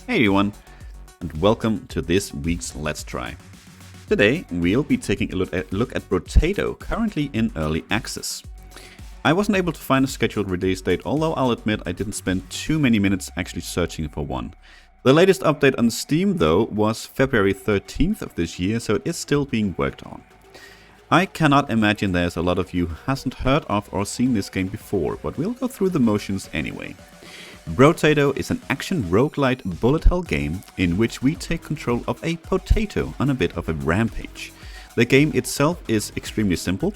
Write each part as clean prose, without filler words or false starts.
Hey everyone, and welcome to this week's Let's Try. Today we'll be taking a look at Brotato, currently in early access. I wasn't able to find a scheduled release date, although I'll admit I didn't spend too many minutes actually searching for one. The latest update on Steam though was February 13th of this year, so it is still being worked on. I cannot imagine there's a lot of you who hasn't heard of or seen this game before, but we'll go through the motions anyway. Brotato is an action roguelite bullet hell game in which we take control of a potato on a bit of a rampage. The game itself is extremely simple.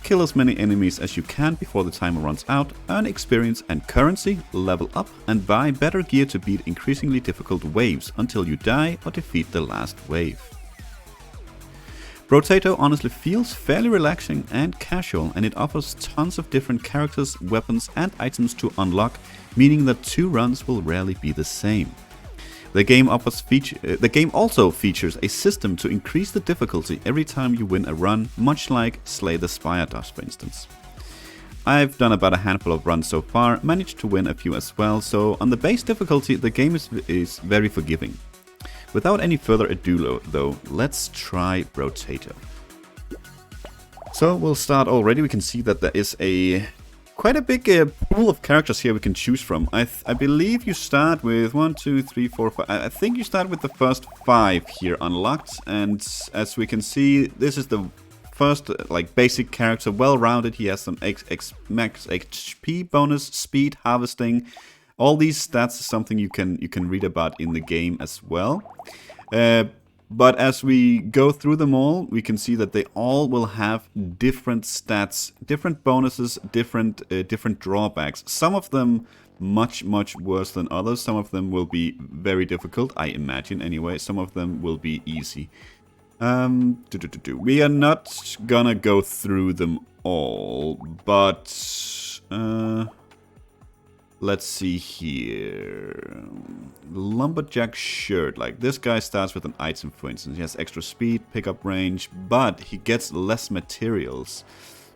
Kill as many enemies as you can before the timer runs out, earn experience and currency, level up, and buy better gear to beat increasingly difficult waves until you die or defeat the last wave. Brotato honestly feels fairly relaxing and casual, and it offers tons of different characters, weapons and items to unlock, meaning that 2 runs will rarely be the same. The game also features a system to increase the difficulty every time you win a run, much like Slay the Spire does, for instance. I've done about a handful of runs so far, managed to win a few as well, so on the base difficulty the game is very forgiving. Without any further ado though, let's try Brotato. So we'll start already. We can see that there is quite a big pool of characters here we can choose from. I believe you start with 1, 2, 3, 4, 5. I think you start with the first 5 here unlocked, and as we can see, this is the first basic character, well-rounded. He has some max HP bonus, speed, harvesting. All these stats is something you can read about in the game as well. But as we go through them all, we can see that they all will have different stats, different bonuses, different drawbacks. Some of them much worse than others. Some of them will be very difficult, I imagine anyway. Some of them will be easy. We are not gonna go through them all, but let's see here. Lumberjack shirt. Like, this guy starts with an item, for instance. He has extra speed, pickup range, but he gets less materials,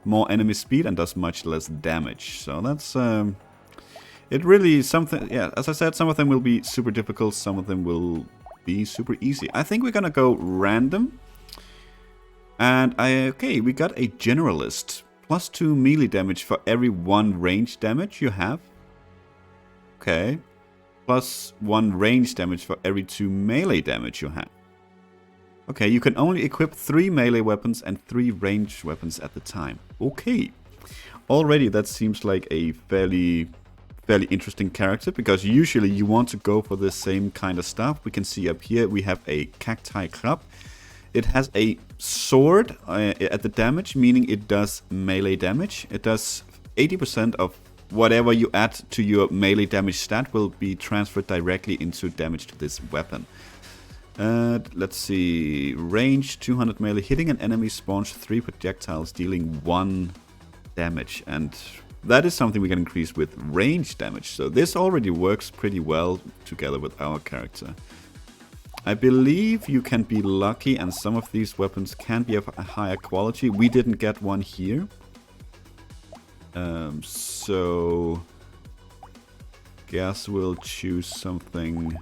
more enemy speed, and does much less damage. So that's it really is something. Yeah, as I said, some of them will be super difficult, some of them will be super easy. I think we're gonna go random. And okay, we got a generalist. +2 melee damage for every 1 range damage you have. Okay, +1 range damage for every 2 melee damage you have. Okay, you can only equip 3 melee weapons and 3 ranged weapons at the time. Okay, already that seems like a fairly interesting character, because usually you want to go for the same kind of stuff. We can see up here we have a cacti club. It has a sword at the damage, meaning it does melee damage. It does 80% of whatever you add to your melee damage stat will be transferred directly into damage to this weapon. Let's see. Range 200 melee. Hitting an enemy spawns 3 projectiles, dealing 1 damage. And that is something we can increase with range damage. So this already works pretty well together with our character. I believe you can be lucky and some of these weapons can be of a higher quality. We didn't get one here. So guess we'll choose something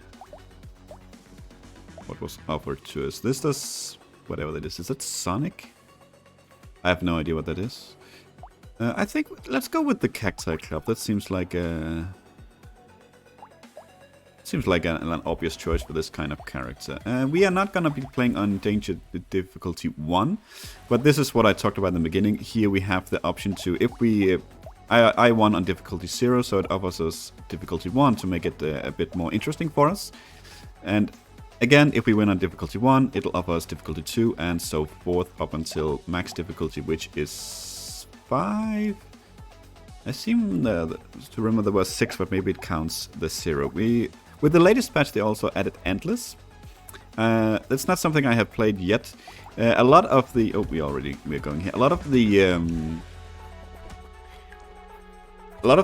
what was offered to us. This does whatever that is. Is it Sonic? I have no idea what that is. I think let's go with the Cacti Club. That seems like an obvious choice for this kind of character. We are not gonna be playing on Danger difficulty 1, but this is what I talked about in the beginning. Here we have the option to, if we, I won on difficulty 0, so it offers us difficulty 1 to make it a bit more interesting for us. And again, if we win on difficulty 1, it'll offer us difficulty 2 and so forth up until max difficulty, which is 5. I seem to remember there was 6, but maybe it counts the 0. With the latest patch, they also added Endless. That's not something I have played yet. A lot of the we're going here. A lot of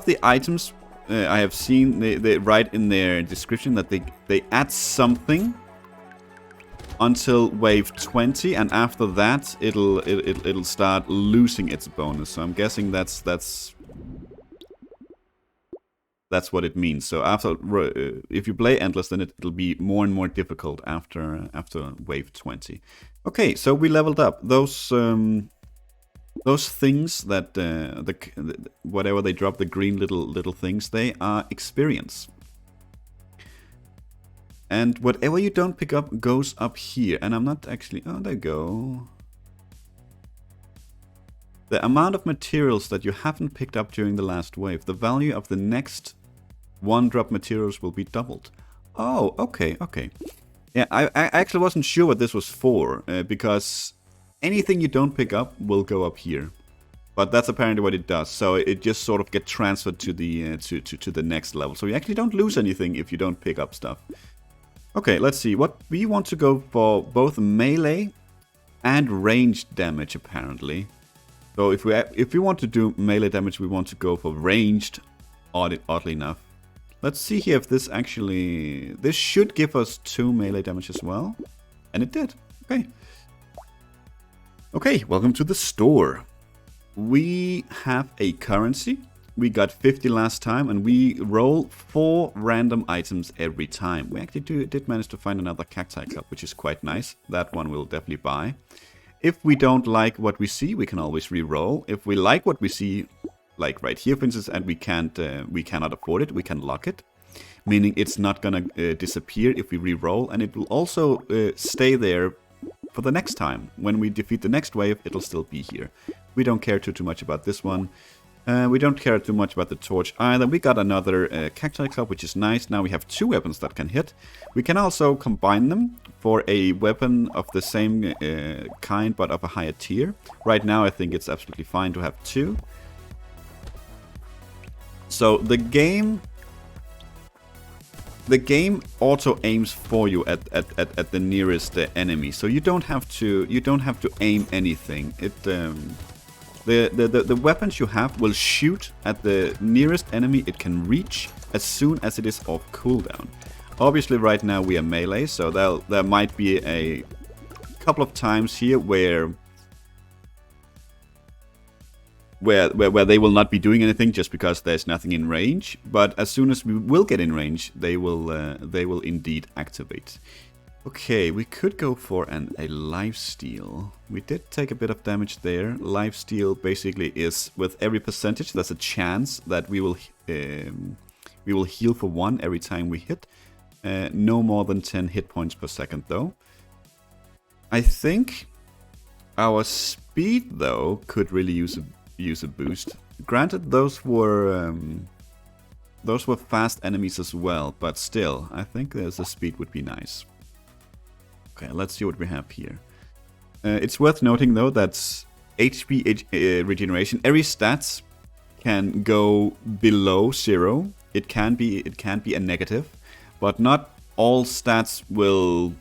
the items I have seen, they write in their description that they add something until wave 20, and after that it'll start losing its bonus. So I'm guessing that's That's what it means. So after, if you play Endless, then it'll be more and more difficult after wave 20. Okay, so we leveled up. Those things that whatever they drop, the green little things, they are experience. And whatever you don't pick up goes up here. And I'm not actually... Oh, there you go. The amount of materials that you haven't picked up during the last wave, the value of the next one-drop materials will be doubled. Oh, okay, okay. Yeah, I actually wasn't sure what this was for, because anything you don't pick up will go up here. But that's apparently what it does. So it just sort of gets transferred to the to the next level. So you actually don't lose anything if you don't pick up stuff. Okay, let's see. What we want to go for both melee and ranged damage, apparently. So if we want to do melee damage, we want to go for ranged, oddly enough. Let's see here if this actually... This should give us 2 melee damage as well. And it did. Okay. Okay, welcome to the store. We have a currency. We got 50 last time, and we roll 4 random items every time. We actually did manage to find another cacti club, which is quite nice. That one we'll definitely buy. If we don't like what we see, we can always re-roll. If we like what we see, like right here, for instance, and we cannot afford it, we can lock it, meaning it's not gonna disappear if we re-roll, and it will also stay there for the next time. When we defeat the next wave, it'll still be here. We don't care too much about this one. We don't care too much about the torch either. We got another cacti club, which is nice. Now we have 2 weapons that can hit. We can also combine them for a weapon of the same kind, but of a higher tier. Right now, I think it's absolutely fine to have 2. So the game auto aims for you at the nearest enemy. So you don't have to aim anything. It the weapons you have will shoot at the nearest enemy it can reach as soon as it is off cooldown. Obviously, right now we are melee, so there might be a couple of times here where they will not be doing anything just because there's nothing in range. But as soon as we will get in range, they will indeed activate. Okay, we could go for a lifesteal. We did take a bit of damage there. Lifesteal basically is with every percentage, there's a chance that we will heal for 1 every time we hit. No more than 10 hit points per second, though. I think our speed, though, could really use a boost. Granted, those were fast enemies as well, but still, I think the speed would be nice. Okay, let's see what we have here. It's worth noting, though, that HP regeneration, every stats can go below 0. It can be a negative, but not all stats will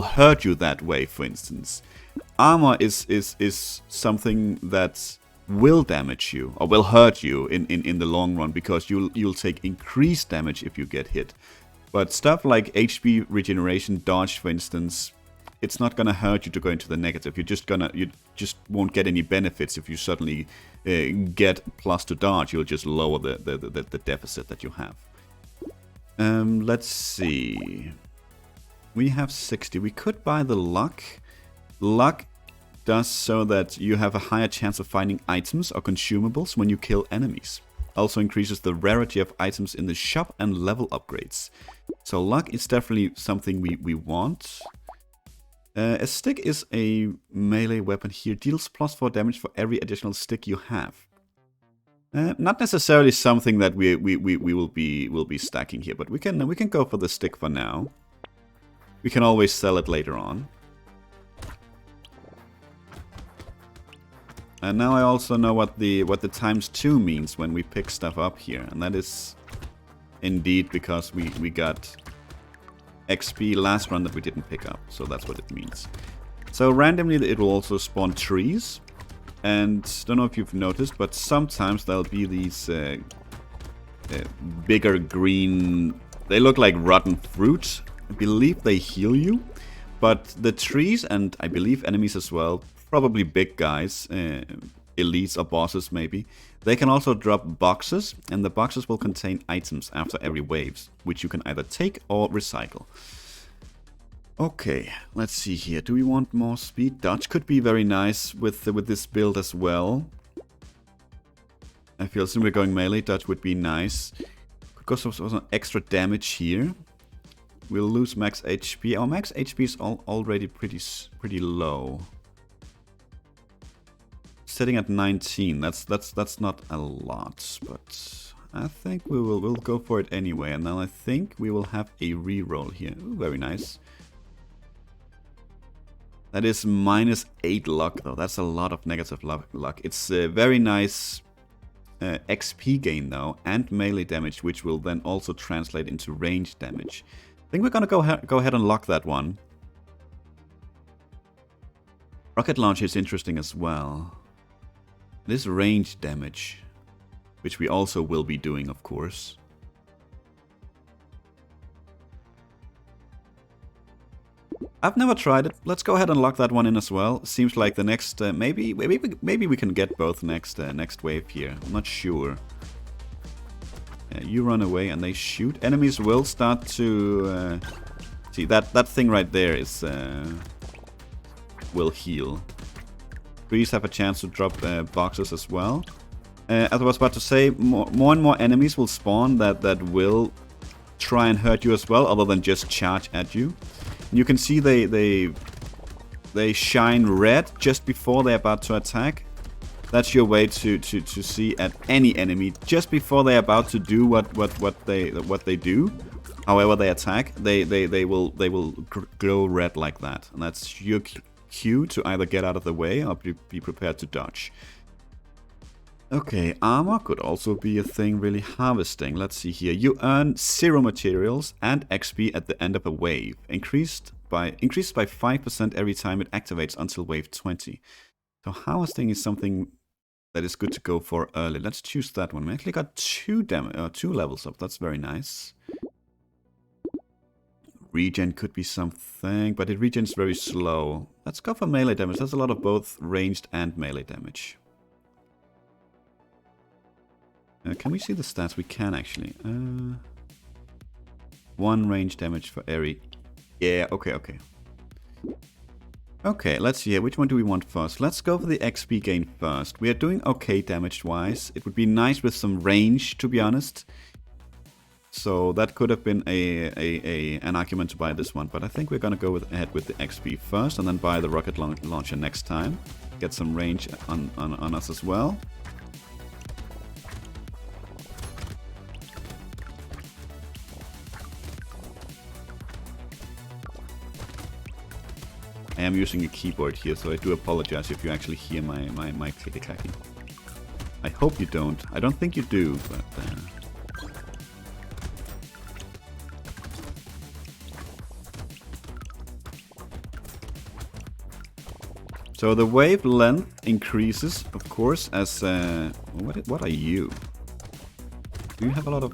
hurt you that way. For instance, armor is something that will damage you or will hurt you in the long run, because you'll take increased damage if you get hit. But stuff like HP regeneration, dodge, for instance, it's not gonna hurt you to go into the negative. You just won't get any benefits if you suddenly get plus to dodge. You'll just lower the deficit that you have. Let's see. We have 60. We could buy the luck. Luck does so that you have a higher chance of finding items or consumables when you kill enemies. Also increases the rarity of items in the shop and level upgrades. So luck is definitely something we want. A stick is a melee weapon here. Deals +4 damage for every additional stick you have. Not necessarily something that we will be stacking here, but we can go for the stick for now. We can always sell it later on. And now I also know what the ×2 means when we pick stuff up here, and that is indeed because we got XP last run that we didn't pick up, so that's what it means. So randomly it will also spawn trees, and don't know if you've noticed, but sometimes there'll be these bigger green, they look like rotten fruit. I believe they heal you, but the trees, and I believe enemies as well, probably big guys, elites or bosses maybe. They can also drop boxes, and the boxes will contain items after every wave, which you can either take or recycle. Okay, let's see here. Do we want more speed? Dodge could be very nice with this build as well. I feel since we're going melee, dodge would be nice. Could go some extra damage here. We'll lose max HP. Our max HP is already pretty low. Sitting at 19. That's not a lot, but I think we'll go for it anyway. And then I think we will have a reroll here. Ooh, very nice. That is -8 luck though. That's a lot of negative luck. It's a very nice XP gain though, and melee damage, which will then also translate into range damage. I think we're gonna go ahead and lock that one. Rocket launcher is interesting as well. This range damage, which we also will be doing, of course. I've never tried it. Let's go ahead and lock that one in as well. Seems like the next maybe we can get both next wave here. I'm not sure. You run away and they shoot. Enemies will start to see that thing right there is will heal. Trees have a chance to drop boxes as well. As I was about to say, more and more enemies will spawn that will try and hurt you as well, other than just charge at you. You can see they shine red just before they're about to attack. That's your way to see at any enemy just before they're about to do what they do. However they attack, they will glow red like that, and that's your cue to either get out of the way or be prepared to dodge. Okay, armor could also be a thing, really harvesting. Let's see here. You earn 0 materials and XP at the end of a wave. Increases by 5% every time it activates until wave 20. So harvesting is something that is good to go for early. Let's choose that one. We actually got 2 levels up. That's very nice. Regen could be something, but it regens very slow. Let's go for melee damage. There's a lot of both ranged and melee damage. Can we see the stats? We can actually. 1 range damage for Eri. Yeah, okay. Okay, let's see here. Which one do we want first? Let's go for the XP gain first. We are doing okay damage-wise. It would be nice with some range, to be honest. So that could have been an argument to buy this one. But I think we're going to go ahead with the XP first and then buy the rocket launcher next time. Get some range on us as well. I am using a keyboard here, so I do apologize if you actually hear my clicky-clacky. I hope you don't. I don't think you do, but... So the wave length increases, of course, as... What are you? Do you have a lot of...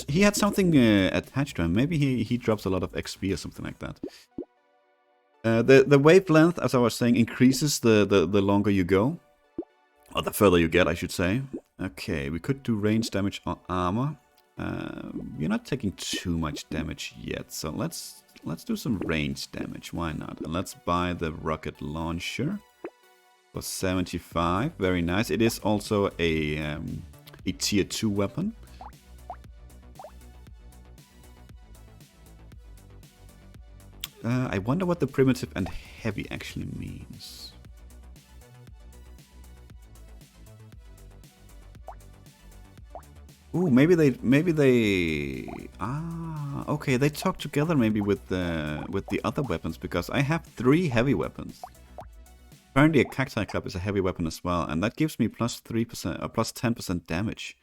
He had something attached to him. Maybe he drops a lot of XP or something like that. The wavelength, as I was saying, increases the longer you go. Or the further you get, I should say. Okay, we could do range damage on armor. You're not taking too much damage yet, so let's do some range damage. Why not? And let's buy the rocket launcher for 75. Very nice. It is also a tier 2 weapon. I wonder what the primitive and heavy actually means. Ooh, maybe they okay, they talk together maybe with the other weapons, because I have 3 heavy weapons. Apparently a cacti club is a heavy weapon as well, and that gives me plus 3% or plus 10% damage.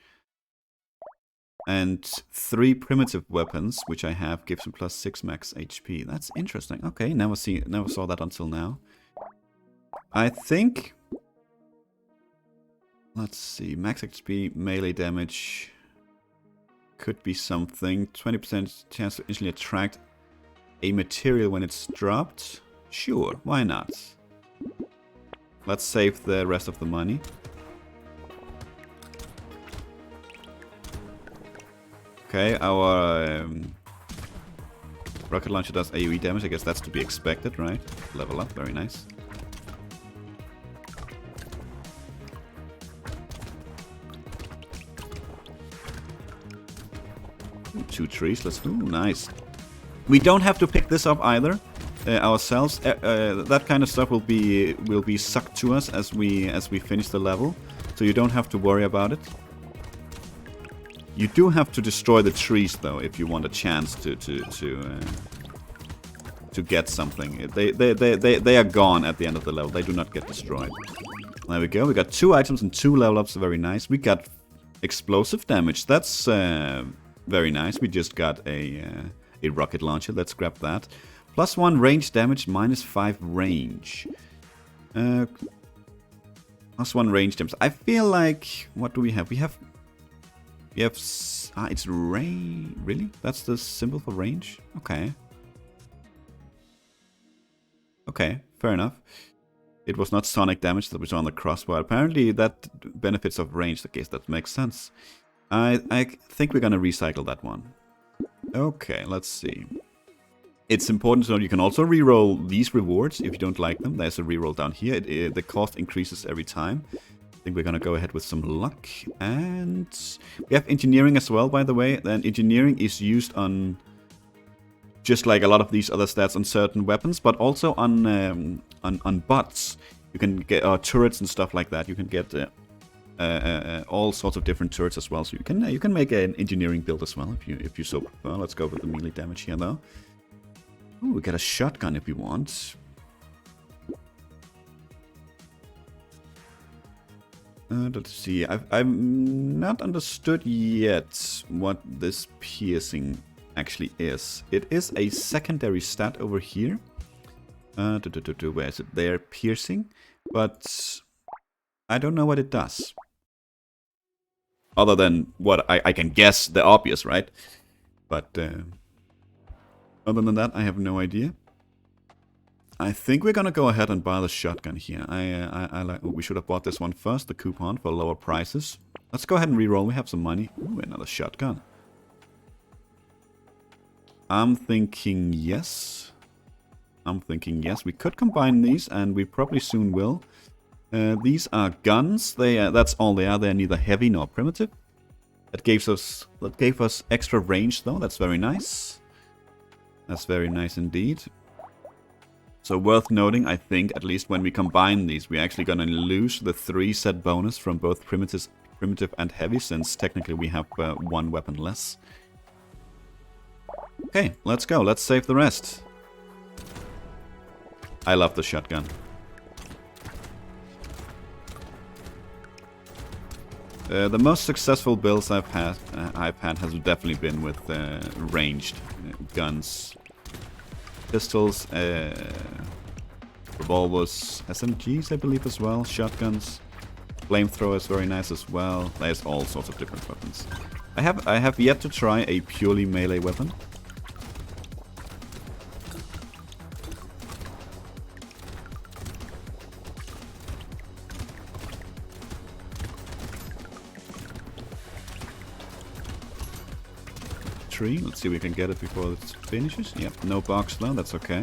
And 3 primitive weapons, which I have, gives me plus 6 max HP. That's interesting. Okay, never saw that until now. I think... Let's see, max HP, melee damage... Could be something. 20% chance to instantly attract a material when it's dropped. Sure, why not? Let's save the rest of the money. Okay, our rocket launcher does AoE damage. I guess that's to be expected, right? Level up, very nice. Ooh, 2 trees, let's do. Nice. We don't have to pick this up either ourselves. That kind of stuff will be sucked to us as we finish the level, so you don't have to worry about it. You do have to destroy the trees though if you want a chance to get something. They are gone at the end of the level. They do not get destroyed. There we go. We got 2 items and 2 level ups. Very nice. We got explosive damage. That's very nice. We just got a rocket launcher. Let's grab that. +1 range damage, -5 range. +1 range damage. I feel like, what do we have? We have it's range. Really? That's the symbol for range? Okay. Okay, fair enough. It was not sonic damage that was on the crossbar. Apparently that benefits of range. I guess that makes sense. I think we're gonna recycle that one. Okay, let's see. It's important to know you can also reroll these rewards if you don't like them. There's a reroll down here. The cost increases every time. I think we're gonna go ahead with some luck. And we have engineering as well, by the way. Then engineering is used on, just like a lot of these other stats, on certain weapons, but also on bots. You can get turrets and stuff like that. You can get all sorts of different turrets as well. So you can make an engineering build as well if you so prefer. Let's go with the melee damage here though. Ooh, we get a shotgun if we want. Let's see. I've not understood yet what this piercing actually is. It is a secondary stat over here. Where is it? There, piercing. But I don't know what it does. Other than what I can guess the obvious, right? But other than that, I have no idea. I think we're gonna go ahead and buy the shotgun here. I like. We should have bought this one first, the coupon for lower prices. Let's go ahead and reroll. We have some money. Ooh, another shotgun. I'm thinking yes. We could combine these, and we probably soon will. These are guns. That's all they are. They're neither heavy nor primitive. That gave us extra range, though. That's very nice. That's very nice indeed. So worth noting, I think, at least when we combine these, we're actually gonna lose the 3 set bonus from both primitive and heavy, since technically we have 1 weapon less. Okay, let's go. Let's save the rest. I love the shotgun. The most successful builds I've had has definitely been with ranged guns. Pistols, revolvers, SMGs I believe as well, shotguns, flamethrowers very nice as well. There's all sorts of different weapons. I have yet to try a purely melee weapon. Let's see if we can get it before it finishes. Yep, no box though, that's okay.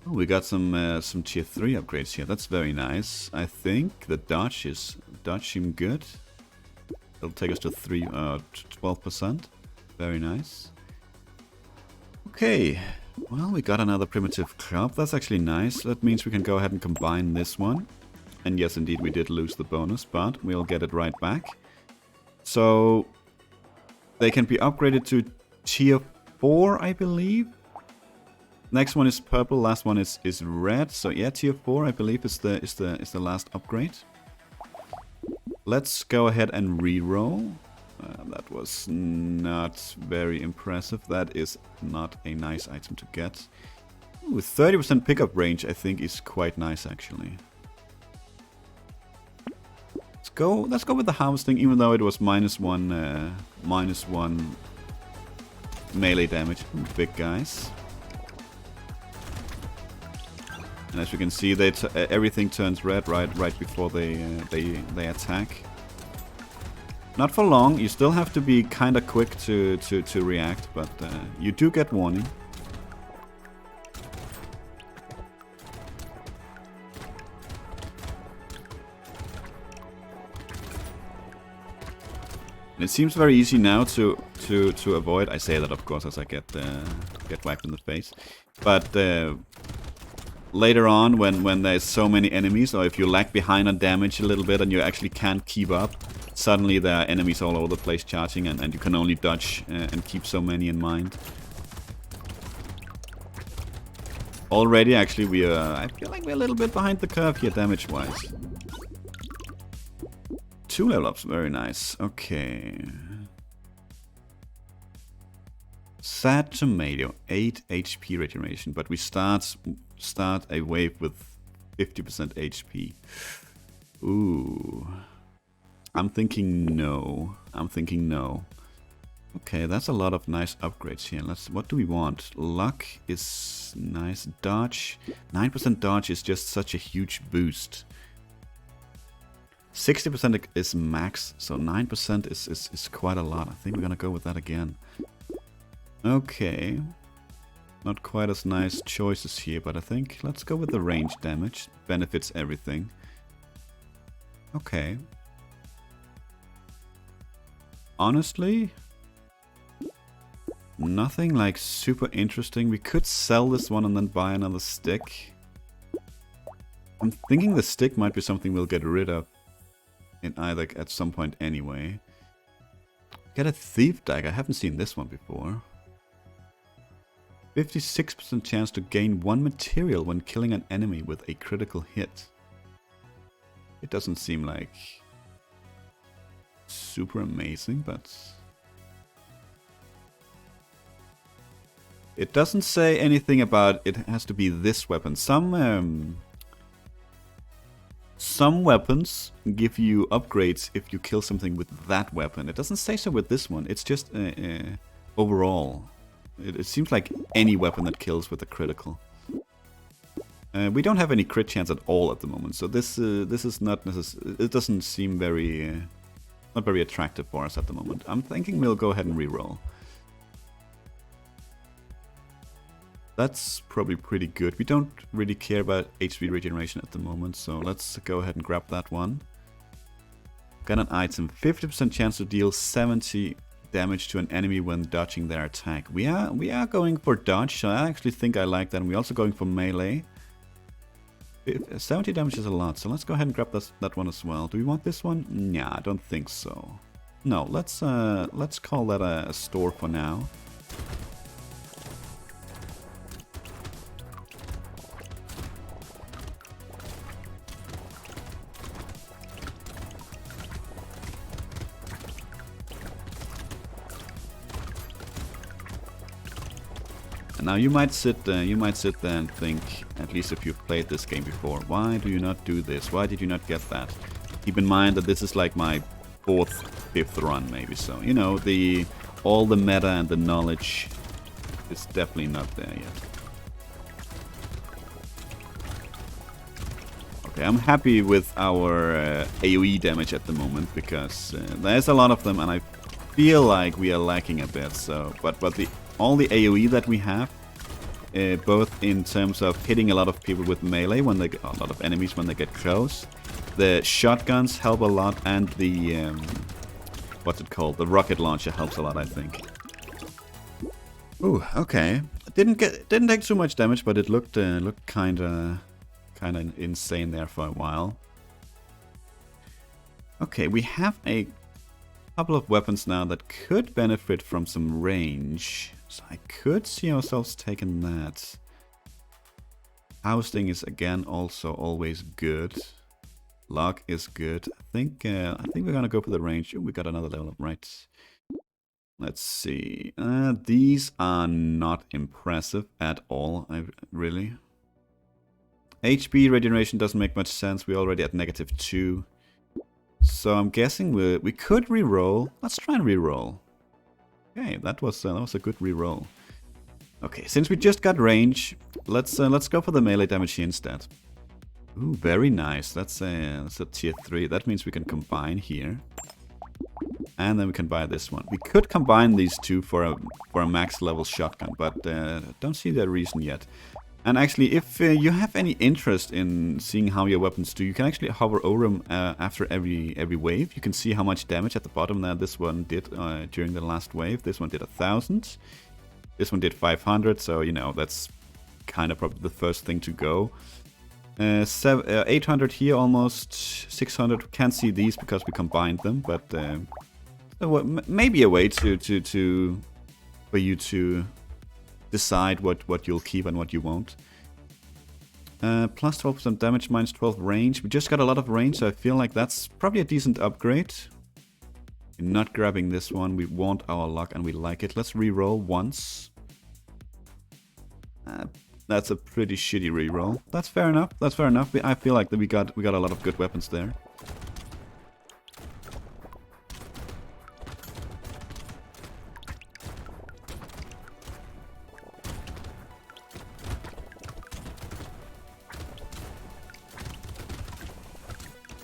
Oh, we got some tier 3 upgrades here. That's very nice. I think the dodge seem good. It'll take us to 12%. Very nice. Okay, well, we got another primitive club. That's actually nice. That means we can go ahead and combine this one. And yes, indeed, we did lose the bonus, but we'll get it right back. So they can be upgraded to tier 4, I believe. Next one is purple, last one is red. So yeah, tier 4, I believe, is the last upgrade. Let's go ahead and re-roll. That was not very impressive. That is not a nice item to get. With 30% pickup range, I think is quite nice actually. Let's go with the harvesting, even though it was -1 melee damage. Big guys. And as you can see, everything turns red right before they attack. Not for long. You still have to be kind of quick to react, but you do get warning. And it seems very easy now to avoid. I say that, of course, as I get whacked in the face. But later on, when there's so many enemies, or if you lag behind on damage a little bit and you actually can't keep up, suddenly there are enemies all over the place charging, and you can only dodge and keep so many in mind. Already, actually, I feel like we're a little bit behind the curve here, damage-wise. 2 level ups, very nice. Okay. Sad Tomato, 8 HP regeneration, but we start a wave with 50% HP. Ooh. I'm thinking no. Okay, that's a lot of nice upgrades here. What do we want? Luck is nice. Dodge. 9% dodge is just such a huge boost. 60% is max, so 9% is quite a lot. I think we're gonna go with that again. Okay. Not quite as nice choices here, but I think let's go with the range damage. Benefits everything. Okay. Honestly, nothing like super interesting. We could sell this one and then buy another stick. I'm thinking the stick might be something we'll get rid of in either at some point anyway. Get a thief dagger. I haven't seen this one before. 56% chance to gain 1 material when killing an enemy with a critical hit. It doesn't seem like super amazing, but it doesn't say anything about it has to be this weapon. Some weapons give you upgrades if you kill something with that weapon. It doesn't say so with this one. It's just overall. It seems like any weapon that kills with a critical. We don't have any crit chance at all at the moment, so this is not necessary. It doesn't seem very not very attractive for us at the moment. I'm thinking we'll go ahead and reroll. That's probably pretty good. We don't really care about HP regeneration at the moment, so let's go ahead and grab that one. Got an item. 50% chance to deal 70 damage to an enemy when dodging their attack. We are going for dodge, so I actually think I like that. And we're also going for melee. 70 damage is a lot, so let's go ahead and grab that one as well. Do we want this one? Nah, I don't think so. No, let's call that a store for now. Now you might sit there and think, at least if you've played this game before, why do you not do this? Why did you not get that? Keep in mind that this is like my 4th, 5th run maybe, so you know, all the meta and the knowledge is definitely not there yet. Okay, I'm happy with our AoE damage at the moment because there's a lot of them and I feel like we are lacking a bit, so but all the AoE that we have, both in terms of hitting a lot of people with melee when they a lot of enemies when they get close, the shotguns help a lot, and the what's it called? The rocket launcher helps a lot, I think. Ooh, okay. Didn't take too much damage, but it looked kinda insane there for a while. Okay, we have a couple of weapons now that could benefit from some range. So I could see ourselves taking that. Ousting is again also always good. Lock is good. I think we're gonna go for the range. Ooh, we got another level up, right? Let's see. These are not impressive at all. Really. HP regeneration doesn't make much sense. We're already at -2. So I'm guessing we could reroll. Let's try and reroll. Okay, that was a good reroll. Okay, since we just got range, let's go for the melee damage here instead. Ooh, very nice. That's a tier 3. That means we can combine here. And then we can buy this one. We could combine these two for a max level shotgun, but don't see that reason yet. And actually, if you have any interest in seeing how your weapons do, you can actually hover over them after every wave. You can see how much damage at the bottom there this one did during the last wave. This one did 1,000. This one did 500, so you know that's kind of probably the first thing to go. 800 here, almost 600. Can't see these because we combined them, but maybe a way for you to decide what you'll keep and what you won't. Plus 12% damage, minus 12 range. We just got a lot of range, so I feel like that's probably a decent upgrade. We're not grabbing this one. We want our luck and we like it. Let's reroll once. That's a pretty shitty reroll. That's fair enough. That's fair enough. I feel like that we got a lot of good weapons there.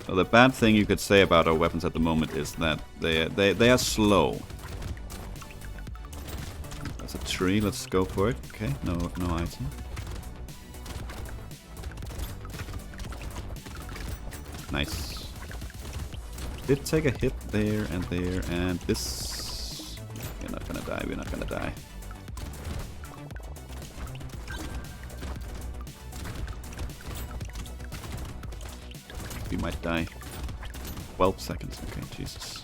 So the bad thing you could say about our weapons at the moment is that they are slow. That's a tree. Let's go for it. Okay, no item. Nice. Did take a hit there, and this... We're not gonna die, we're not gonna die. We might die. 12 seconds, okay, Jesus.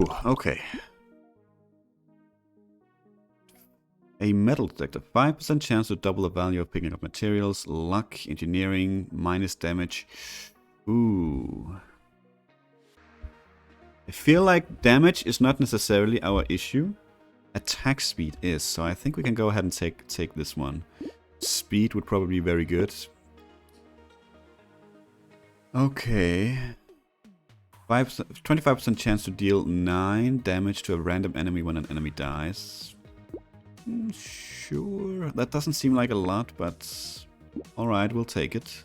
Ooh, okay. A metal detector. 5% chance to double the value of picking up materials. Luck, engineering, minus damage. Ooh. I feel like damage is not necessarily our issue. Attack speed is, so I think we can go ahead and take this one. Speed would probably be very good. Okay. 25% chance to deal 9 damage to a random enemy when an enemy dies. Sure, that doesn't seem like a lot, but alright, we'll take it.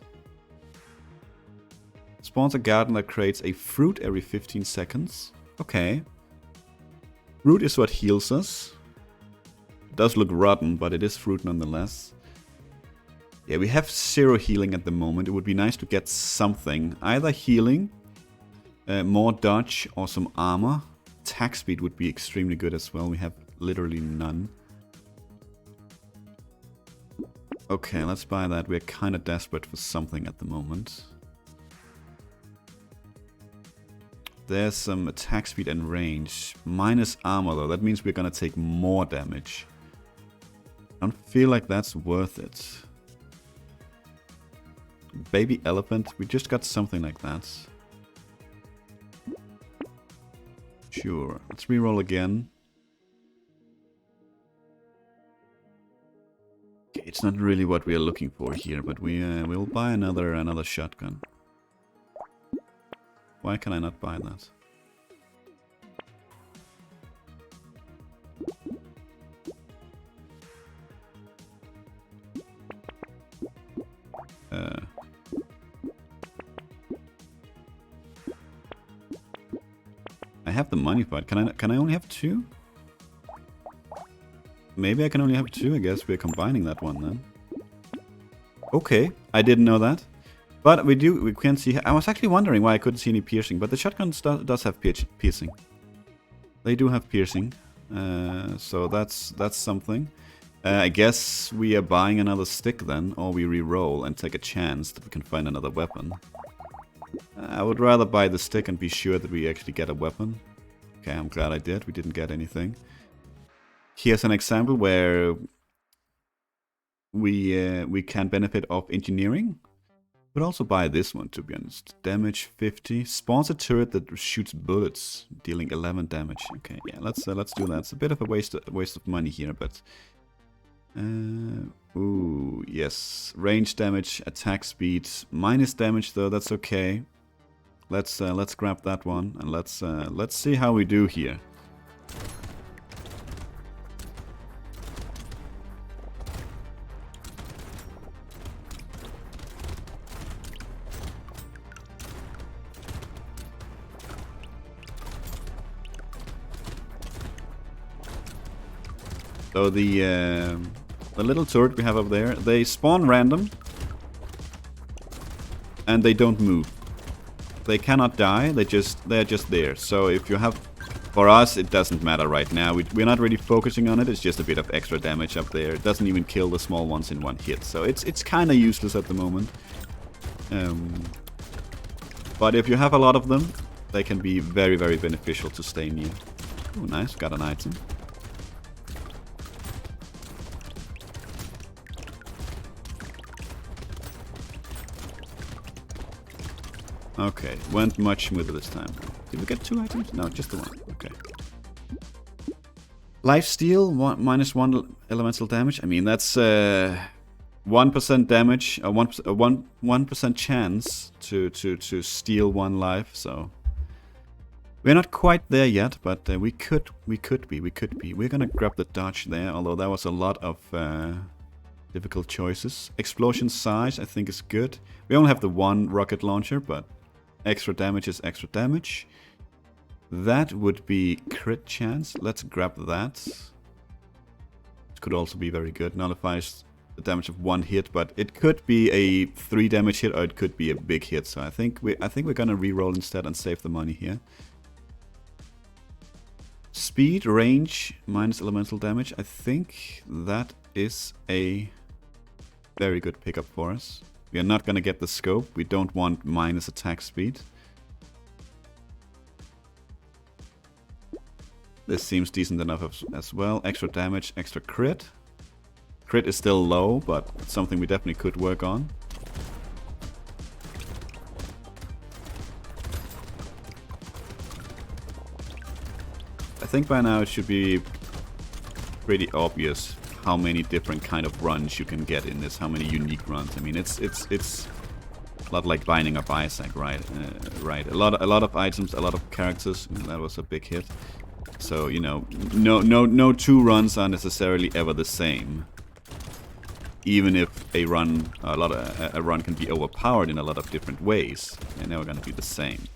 Spawns a garden that creates a fruit every 15 seconds. Okay. Fruit is what heals us. It does look rotten, but it is fruit nonetheless. Yeah, we have 0 healing at the moment. It would be nice to get something. Either healing, more dodge, or some armor. Attack speed would be extremely good as well. We have literally none. Okay, let's buy that. We're kind of desperate for something at the moment. There's some attack speed and range. Minus armor though, that means we're gonna take more damage. I don't feel like that's worth it. Baby elephant, we just got something like that. Sure, let's reroll again. Okay, it's not really what we are looking for here, but we'll buy another shotgun. Why can I not buy that? I have the money for it. Can I only have 2? Maybe I can only have 2. I guess we're combining that one then. Okay, I didn't know that. But we can see... I was actually wondering why I couldn't see any piercing, but the shotgun does have piercing. They do have piercing, so that's something. I guess we are buying another stick then, or we re-roll and take a chance that we can find another weapon. I would rather buy the stick and be sure that we actually get a weapon. Okay, I'm glad I did. We didn't get anything. Here's an example where we can benefit of engineering. Would also buy this one, to be honest. Damage 50. Spawns a turret that shoots bullets, dealing 11 damage. Okay, yeah, let's do that. It's a bit of a waste of money here, but Ooh, yes. Range damage, attack speed, minus damage though. That's okay. Let's grab that one and let's see how we do here. So the little turret we have up there, they spawn random and they don't move. They cannot die. They're just there. So if you have, for us, it doesn't matter right now. We're not really focusing on it. It's just a bit of extra damage up there. It doesn't even kill the small ones in one hit. So it's kind of useless at the moment. But if you have a lot of them, they can be very, very beneficial to stay near. Oh, nice. Got an item. Okay, went much smoother this time. Did we get 2 items? No, just the one. Okay. Lifesteal, -1 elemental damage. I mean, that's 1% damage, 1% chance to steal 1 life. So we're not quite there yet, but we could be. We're gonna grab the dodge there, although that was a lot of difficult choices. Explosion size, I think, is good. We only have the 1 rocket launcher, but extra damage is extra damage. That would be crit chance. Let's grab that. It could also be very good. Nullifies the damage of 1 hit, but it could be a 3 damage hit or it could be a big hit. So I think we're gonna reroll instead and save the money here. Speed, range, minus elemental damage. I think that is a very good pickup for us. We are not going to get the scope. We don't want minus attack speed. This seems decent enough as well. Extra damage, extra crit. Crit is still low, but it's something we definitely could work on. I think by now it should be pretty obvious how many different kind of runs you can get in this, how many unique runs. I mean, it's a lot like Binding of Isaac, right? Right. A lot of items, a lot of characters. That was a big hit. So you know, no 2 runs are necessarily ever the same. Even if a run can be overpowered in a lot of different ways, they're never gonna be the same.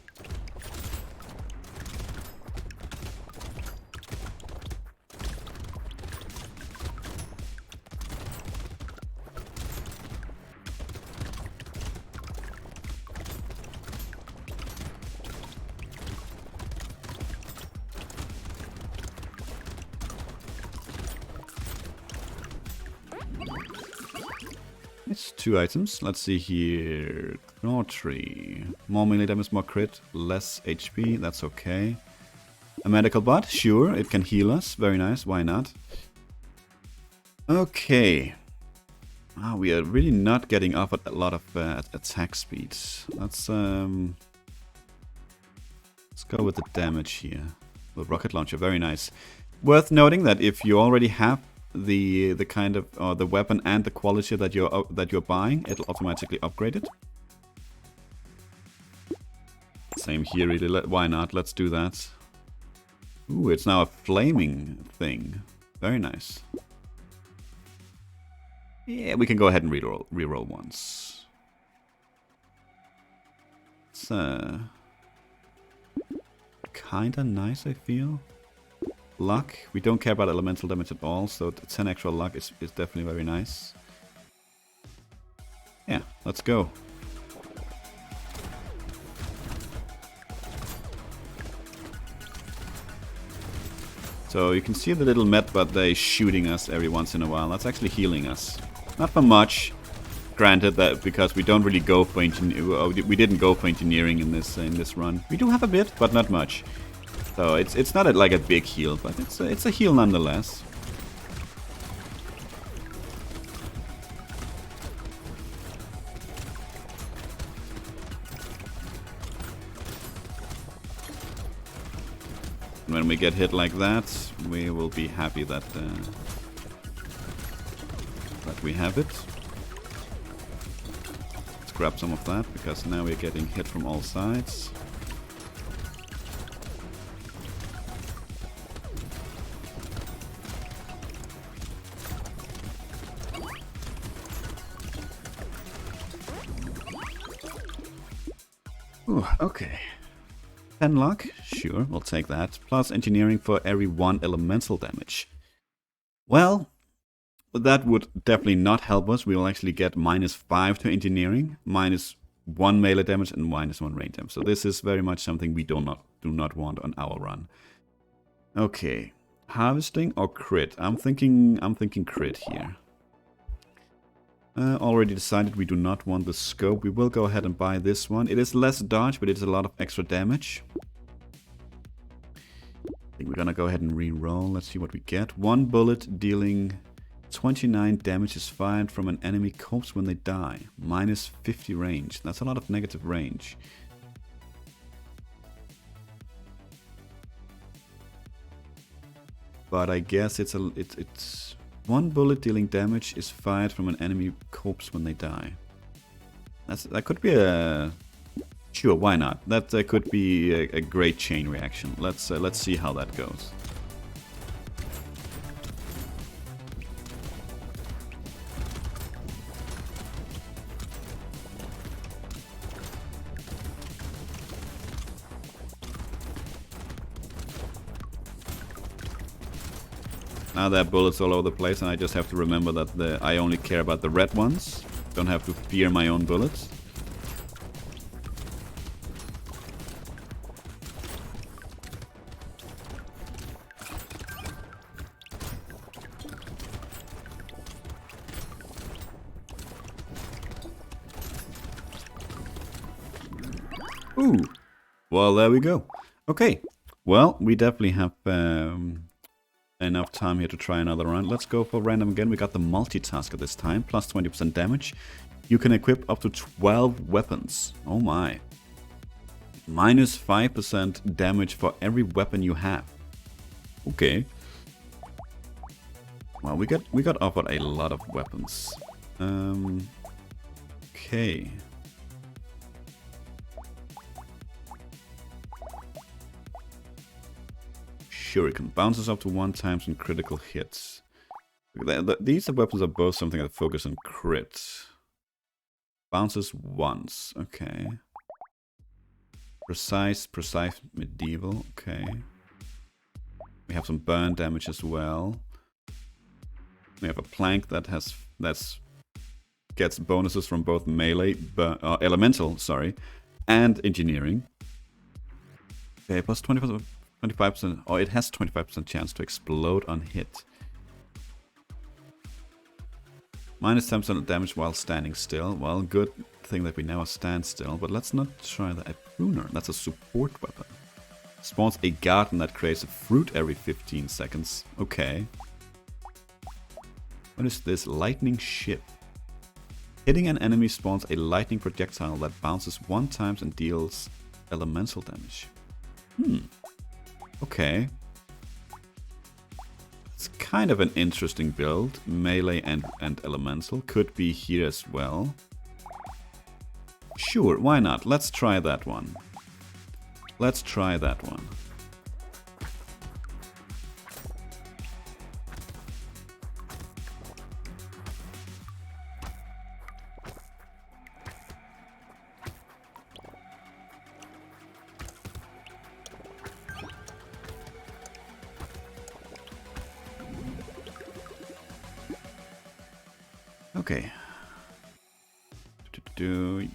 It's 2 items. Let's see here. Claw tree. More melee damage, more crit, less HP. That's okay. A medical bot? Sure, it can heal us. Very nice. Why not? Okay. Wow, we are really not getting off at a lot of attack speeds. Let's go with the damage here. The rocket launcher. Very nice. Worth noting that if you already have the kind of the weapon and the quality that you're buying, it'll automatically upgrade it. Same here, really. Why not? Let's do that. Ooh, it's now a flaming thing. Very nice. Yeah, we can go ahead and reroll once. It's kinda nice, I feel. Luck. We don't care about elemental damage at all, so 10 extra luck is definitely very nice. Yeah, let's go. So you can see the little medbot there shooting us every once in a while. That's actually healing us. Not for much. Granted, that because we don't really go for we didn't go for engineering in this run. We do have a bit, but not much. So it's not like a big heal, but it's a heal nonetheless. When we get hit like that, we will be happy that But we have it. Let's grab some of that, because now we're getting hit from all sides. Ooh, okay. 10 luck? Sure, we'll take that. Plus engineering for every 1 elemental damage. Well, that would definitely not help us. We will actually get -5 to engineering, -1 melee damage, and -1 range damage. So this is very much something we do not want on our run. Okay, harvesting or crit? I'm thinking crit here. Already decided we do not want the scope. We will go ahead and buy this one. It is less dodge, but it's a lot of extra damage. I think we're gonna go ahead and re-roll. Let's see what we get. 1 bullet dealing 29 damage is fired from an enemy corpse when they die. -50 range. That's a lot of negative range. But I guess it's 1 bullet dealing damage is fired from an enemy corpse when they die. That could be a... Sure, why not? That could be a great chain reaction. Let's see how that goes. Now there are bullets all over the place, and I just have to remember that I only care about the red ones. Don't have to fear my own bullets. Ooh, well, there we go. Okay, well, we definitely have enough time here to try another round. Let's go for random again. We got the multitasker this time, plus 20% damage. You can equip up to 12 weapons. Oh my. -5% damage for every weapon you have. Okay. Well, we got offered a lot of weapons. Okay. Shuriken bounces up to 1 times on critical hits. These weapons are both something that focus on crit. Bounces once. Okay. Precise medieval. Okay. We have some burn damage as well. We have a plank that gets bonuses from both melee, elemental, sorry, and engineering. Okay, plus 25%. Oh, it has 25% chance to explode on hit. -10% damage while standing still. Well, good thing that we now stand still, but let's not try that. A pruner, that's a support weapon. Spawns a garden that creates a fruit every 15 seconds. Okay. What is this? Lightning ship. Hitting an enemy spawns a lightning projectile that bounces 1 time and deals elemental damage. Okay. It's kind of an interesting build. Melee and elemental. Could be here as well. Sure, why not? Let's try that one. Let's try that one. Okay.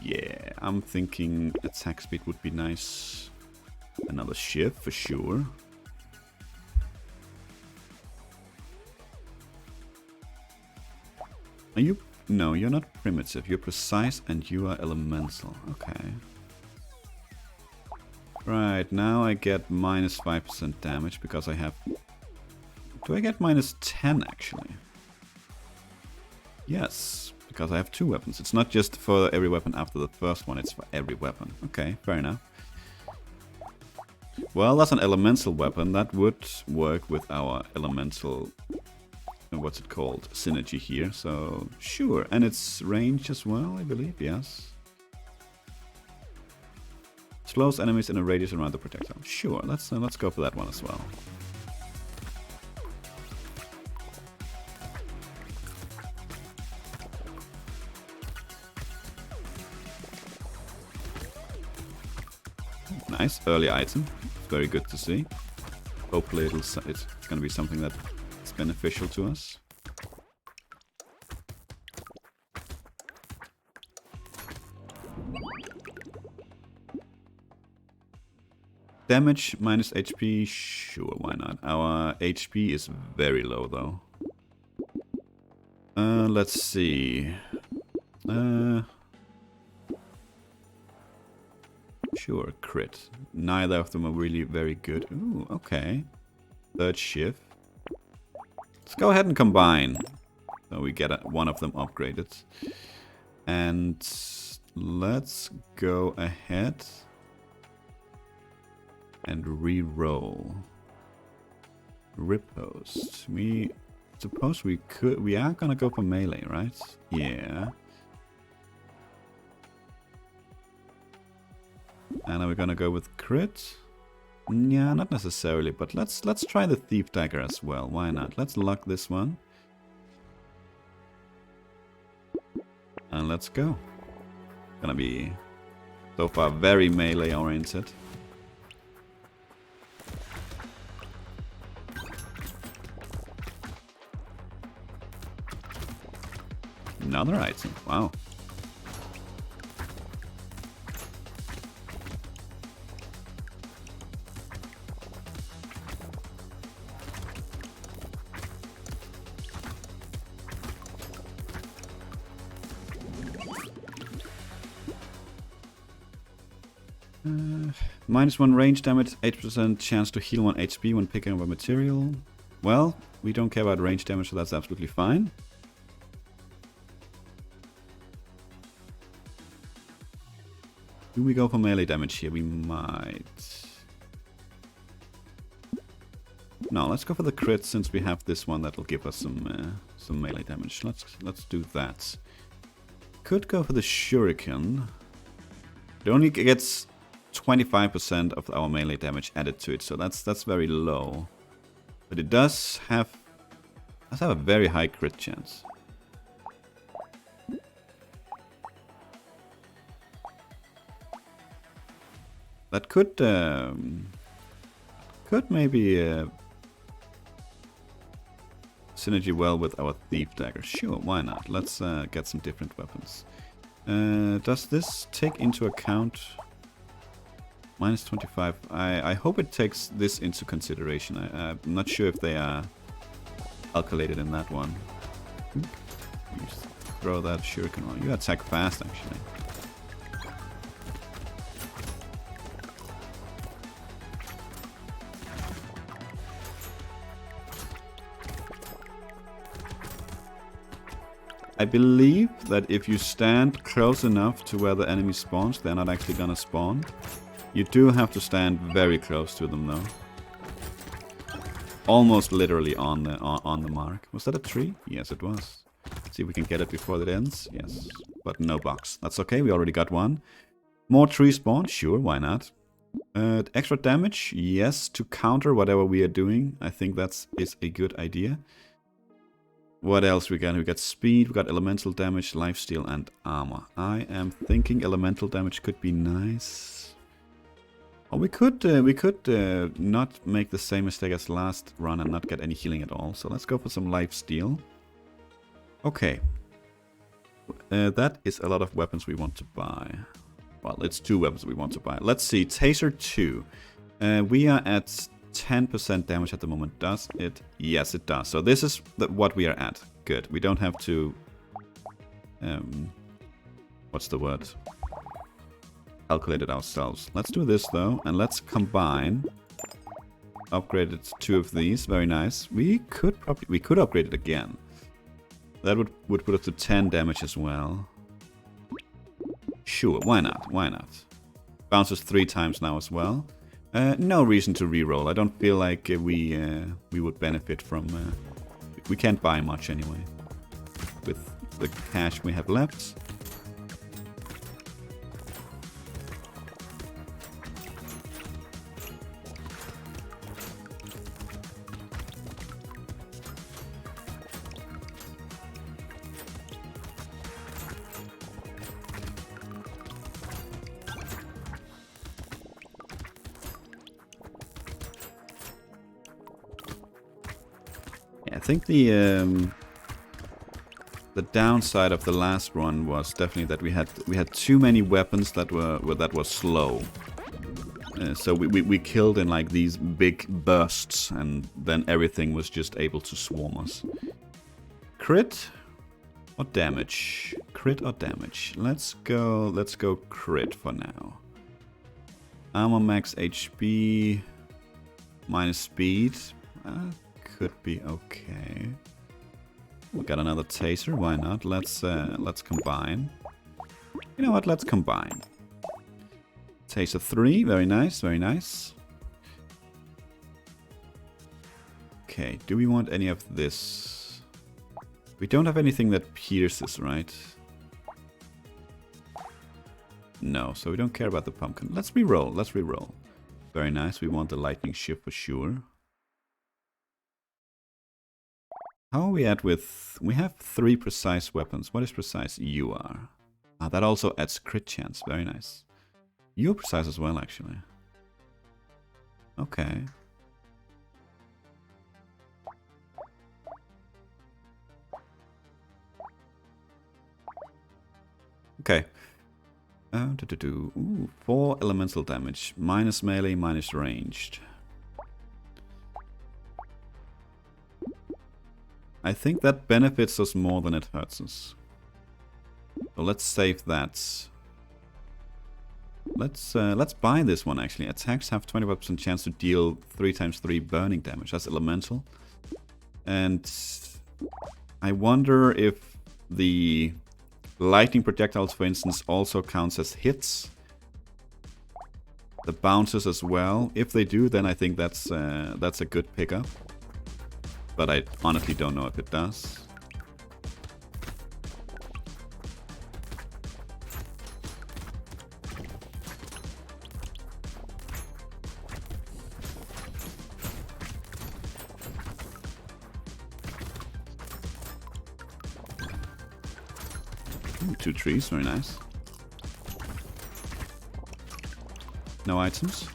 Yeah, I'm thinking attack speed would be nice. Another ship for sure. Are you? No, you're not primitive. You're precise and you are elemental. Okay. Right, now I get -5% damage because I have... Do I get -10 actually? Yes, because I have 2 weapons. It's not just for every weapon after the first one, it's for every weapon. Okay, fair enough. Well, that's an elemental weapon. That would work with our elemental what's it called, synergy here. So sure, and it's range as well, I believe. Yes. Slows enemies in a radius around the protector. Sure, let's go for that one as well. Nice early item. Very good to see. Hopefully it's going to be something that is beneficial to us. Damage minus HP, sure, why not? Our HP is very low though. Let's see. Sure, crit. Neither of them are really very good. Ooh, okay. Third shift. Let's go ahead and combine. So we get one of them upgraded. And let's go ahead and re-roll. Riposte. We suppose we could. We are gonna go for melee, right? Yeah. And are we gonna go with crit? Yeah, not necessarily, but let's try the Thief Dagger as well. Why not? Let's lock this one. And let's go. Gonna be so far very melee oriented. Another item. Wow. -1 range damage, 8% chance to heal 1 HP when picking up a material. Well, we don't care about range damage, so that's absolutely fine. Do we go for melee damage here? We might. No, let's go for the crit since we have this one that'll give us some melee damage. Let's do that. Could go for the shuriken. It only gets 25% of our melee damage added to it, so that's very low. But it does have a very high crit chance. That could maybe synergy well with our Thief Dagger. Sure, why not? Let's get some different weapons. Does this take into account -25? I hope it takes this into consideration. I'm not sure if they are calculated in that one. You just throw that shuriken on. You attack fast, actually. I believe that if you stand close enough to where the enemy spawns, they're not actually gonna spawn. You do have to stand very close to them, though. Almost literally on the mark. Was that a tree? Yes, it was. Let's see if we can get it before it ends. Yes, but no box. That's okay, we already got one. More tree spawn? Sure, why not? Extra damage? Yes, to counter whatever we are doing. I think that is a good idea. What else we got? We got speed, we got elemental damage, lifesteal, and armor. I am thinking elemental damage could be nice. Or we could not make the same mistake as last run and not get any healing at all. So let's go for some lifesteal. Okay. That is a lot of weapons we want to buy. Well, it's 2 weapons we want to buy. Let's see, Taser 2. We are at 10% damage at the moment. Does it? Yes, it does. So this is what we are at. Good. We don't have to... what's the word? Calculate it ourselves. Let's do this, though. And let's combine. Upgrade it 2 of these. Very nice. We could upgrade it again. That would put us to 10 damage as well. Sure, why not? Why not? Bounces 3 times now as well. No reason to reroll. I don't feel like we would benefit from we can't buy much anyway with the cash we have left. I think the downside of the last run was definitely that we had too many weapons that were slow. So we killed in like these big bursts, and then everything was just able to swarm us. Crit or damage? Crit or damage? Let's go crit for now. Armor max HP minus speed. Could be okay. We got another taser. Why not? Let's combine. You know what? Let's combine. Taser 3. Very nice. Very nice. Okay. Do we want any of this? We don't have anything that pierces, right? No. So we don't care about the pumpkin. Let's reroll. Let's reroll. Very nice. We want the lightning shift for sure. How are we at with... We have 3 precise weapons. What is precise? You are. Ah, that also adds crit chance. Very nice. You're precise as well, actually. Okay. Okay. Ooh, 4 elemental damage. Minus melee, minus ranged. I think that benefits us more than it hurts us. So let's save that. Let's buy this one actually. Attacks have 25% chance to deal 3 times 3 burning damage. That's elemental. And I wonder if the lightning projectiles, for instance, also counts as hits. The bounces as well. If they do, then I think that's a good pickup. But I honestly don't know if it does. Ooh, 2 trees, very nice. No items.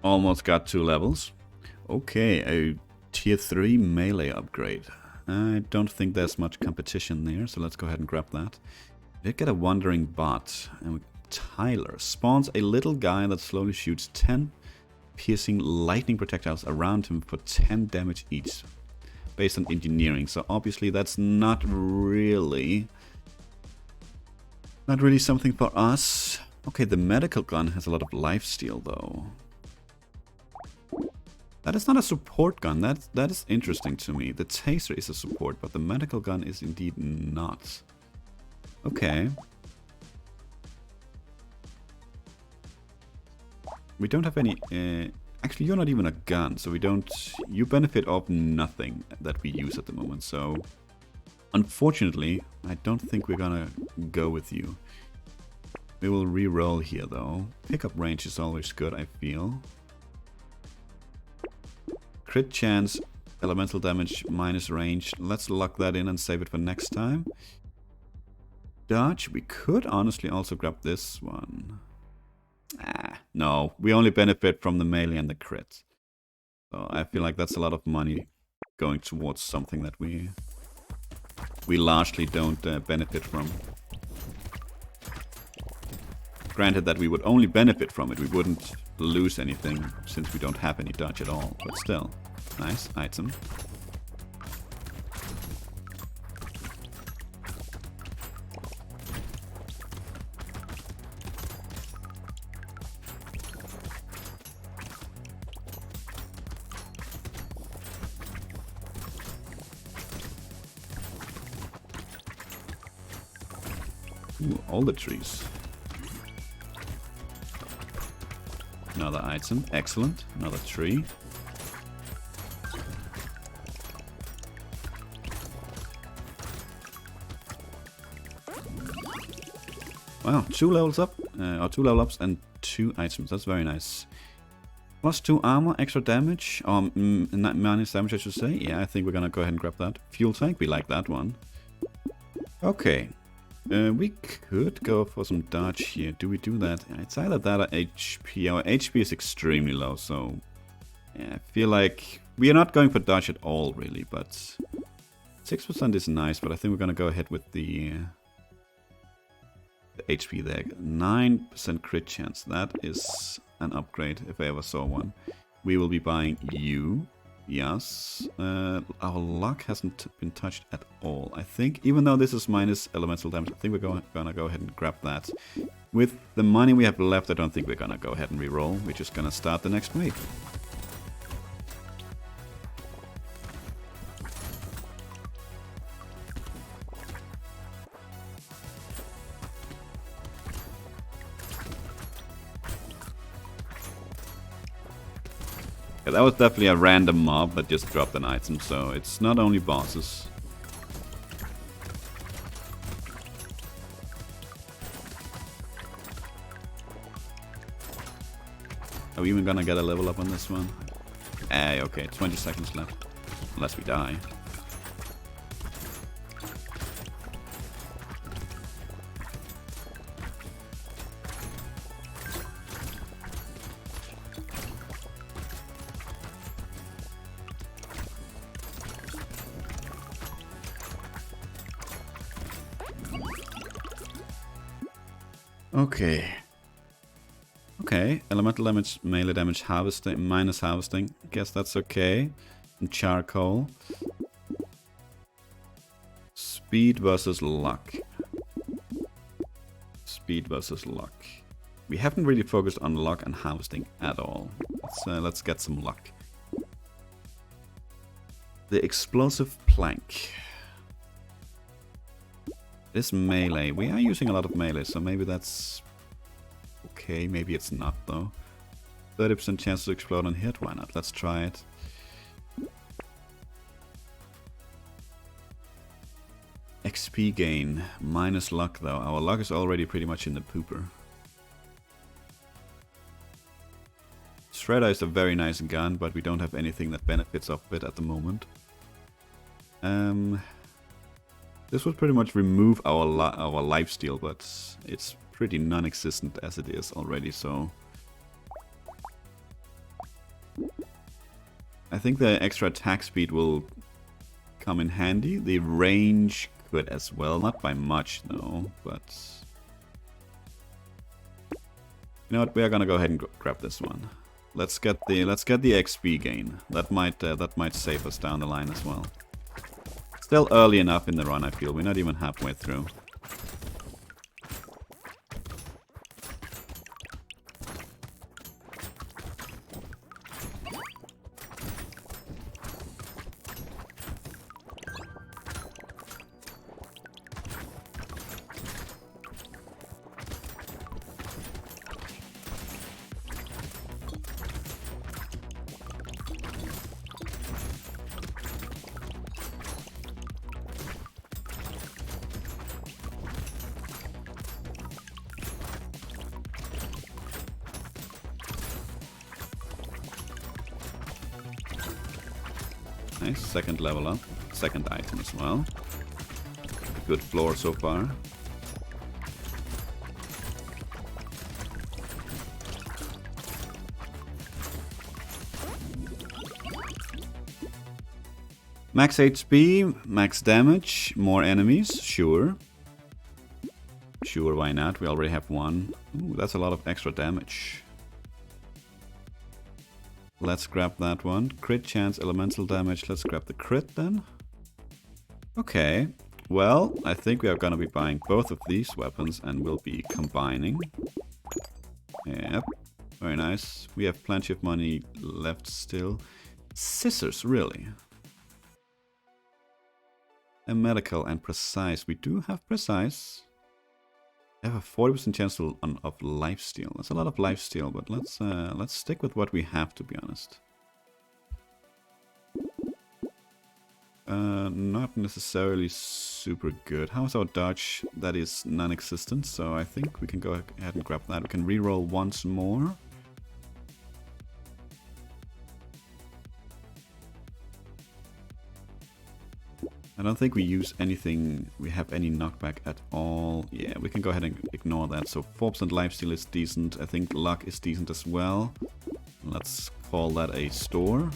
Almost got 2 levels. Okay, a tier 3 melee upgrade. I don't think there's much competition there, so let's go ahead and grab that. We did get a wandering bot. And Tyler spawns a little guy that slowly shoots 10 piercing lightning projectiles around him for 10 damage each. Based on engineering, so obviously that's not really something for us. Okay, the medical gun has a lot of lifesteal though. That is not a support gun. That is interesting to me. The taser is a support, but the medical gun is indeed not. Okay. We don't have any... actually, you're not even a gun, so we don't... You benefit of nothing that we use at the moment, so... Unfortunately, I don't think we're gonna go with you. We will re-roll here, though. Pickup range is always good, I feel. Crit chance, elemental damage, minus range. Let's lock that in and save it for next time. Dodge, we could honestly also grab this one. No, we only benefit from the melee and the crit. So I feel like that's a lot of money going towards something that we largely don't benefit from. Granted that we would only benefit from it, we wouldn't lose anything since we don't have any dodge at all, but still. Nice item. Ooh, all the trees. Another item. Excellent. Another tree. Wow, 2 levels up, or 2 level ups and 2 items. That's very nice. Plus 2 armor, extra damage, or minus damage I should say. Yeah, I think we're gonna go ahead and grab that. Fuel tank, we like that one. Okay. We could go for some dodge here. Do we do that? It's either that or HP. Our HP is extremely low, so... Yeah, I feel like we are not going for dodge at all, really, but... 6% is nice, but I think we're gonna go ahead with the HP there. 9% crit chance. That is an upgrade if I ever saw one. We will be buying you. Yes. Our luck hasn't been touched at all. I think, even though this is minus elemental damage, I think we're gonna go ahead and grab that. With the money we have left, I don't think we're gonna go ahead and reroll. We're just gonna start the next wave. Yeah, that was definitely a random mob that just dropped an item, so it's not only bosses. Are we even gonna get a level up on this one? Okay, 20 seconds left. Unless we die. Okay. Okay, elemental damage, melee damage, harvesting, minus harvesting. Guess that's okay. And charcoal. Speed versus luck. Speed versus luck. We haven't really focused on luck and harvesting at all. Let's get some luck. The explosive plank. This melee, we are using a lot of melee, so maybe that's okay, maybe it's not though. 30% chance to explode on hit, why not? Let's try it. XP gain, minus luck though. Our luck is already pretty much in the pooper. Shredder is a very nice gun, but we don't have anything that benefits off it at the moment. This would pretty much remove our lifesteal, but it's pretty non-existent as it is already, so... I think the extra attack speed will come in handy. The range could as well, not by much though, but... You know what, we are gonna go ahead and grab this one. Let's get the XP gain. That might save us down the line as well. Still early enough in the run, I feel. We're not even halfway through. Nice, second level up, second item as well. Good floor so far. Max HP, max damage, more enemies, sure. Sure, why not? We already have one. Ooh, that's a lot of extra damage. Let's grab that one. Crit chance, elemental damage. Let's grab the crit then. Okay. Well, I think we are gonna be buying both of these weapons and we'll be combining. Yep. Very nice. We have plenty of money left still. Scissors, really. And medical and precise. We do have precise. They have a 40% chance of lifesteal. That's a lot of lifesteal, but let's stick with what we have, to be honest. Not necessarily super good. How's our dodge? That is non-existent, so I think we can go ahead and grab that. We can reroll once more. I don't think we use anything, we have any knockback at all. Yeah, we can go ahead and ignore that. So 4% lifesteal is decent. I think luck is decent as well. Let's call that a store.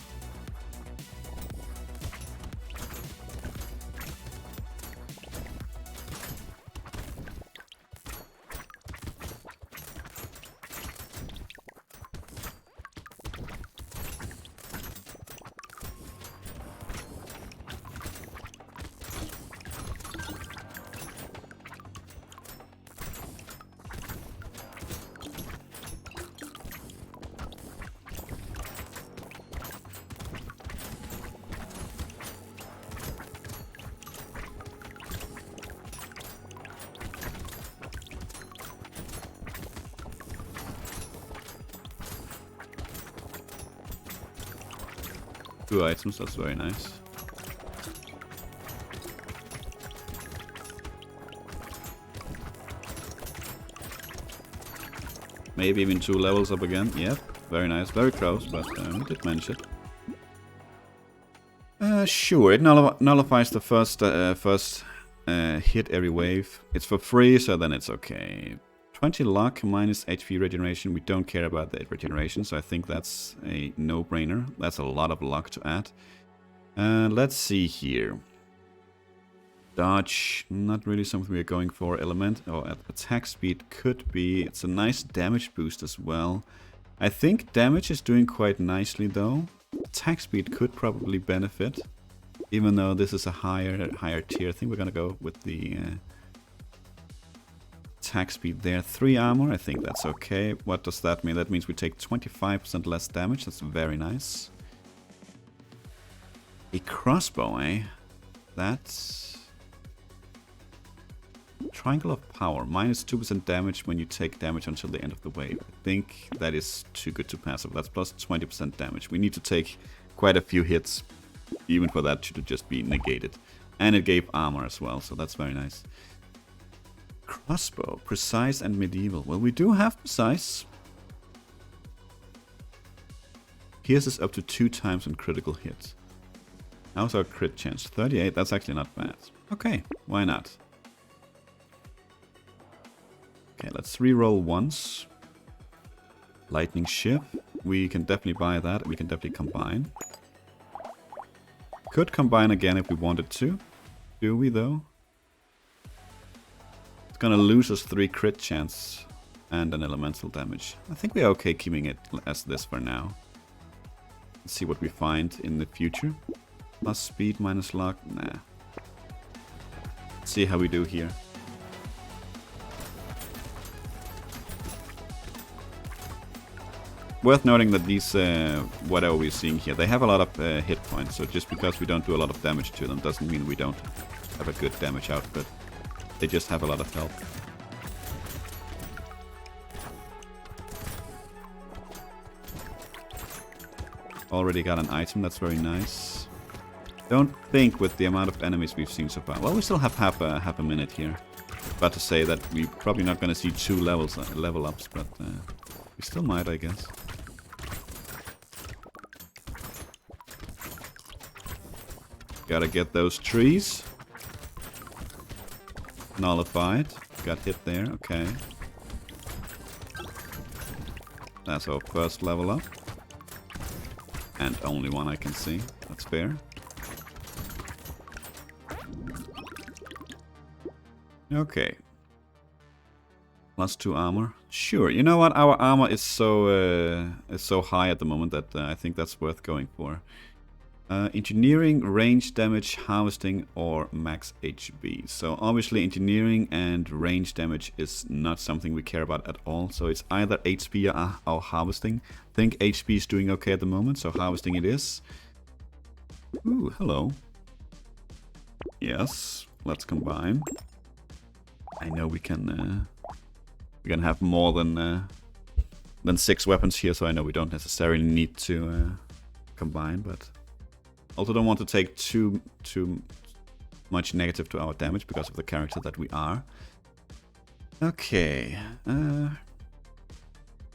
Two items, that's very nice. Maybe even 2 levels up again. Yep, very nice, very close, but we did manage it. Sure, it nullifies the first hit every wave. It's for free, so then it's okay. 20 luck minus HP regeneration. We don't care about the regeneration, so I think that's a no-brainer. That's a lot of luck to add. Let's see here. Dodge, not really something we're going for. Element or attack speed could be. It's a nice damage boost as well. I think damage is doing quite nicely though. Attack speed could probably benefit, even though this is a higher tier. I think we're gonna go with the attack speed there. 3 armor, I think that's okay. What does that mean? That means we take 25% less damage. That's very nice. A crossbow, eh? That's triangle of power. Minus 2% damage when you take damage until the end of the wave. I think that is too good to pass up. That's plus 20% damage. We need to take quite a few hits even for that to just be negated. And it gave armor as well, so that's very nice. Crossbow, precise and medieval. Well, we do have precise. Pierces up to 2 times on critical hit. How's our crit chance? 38, that's actually not bad. Okay, why not? Okay, let's reroll once. Lightning ship. We can definitely buy that. We can definitely combine. Could combine again if we wanted to. Do we though? It's gonna lose us 3 crit chance and an elemental damage. I think we're okay keeping it as this for now. Let's see what we find in the future. Plus speed, minus luck. Nah. Let's see how we do here. Worth noting that these, whatever we're seeing here, they have a lot of hit points. So just because we don't do a lot of damage to them doesn't mean we don't have a good damage output. They just have a lot of health. Already got an item, that's very nice. Don't think with the amount of enemies we've seen so far. Well, we still have half a minute here. About to say that we're probably not going to see 2 level ups, but we still might, I guess. Gotta get those trees. Nullified. Got hit there, okay. That's our first level up. And only one I can see. That's fair. Okay. Plus 2 armor. Sure, you know what? Our armor is so high at the moment that I think that's worth going for. Engineering, range damage, harvesting, or max HB. So obviously engineering and range damage is not something we care about at all. So it's either HP or harvesting. I think HP is doing okay at the moment, so harvesting it is. Ooh, hello. Yes, let's combine. I know we can We're gonna have more than 6 weapons here, so I know we don't necessarily need to combine, but also don't want to take too much negative to our damage because of the character that we are. Okay. Feel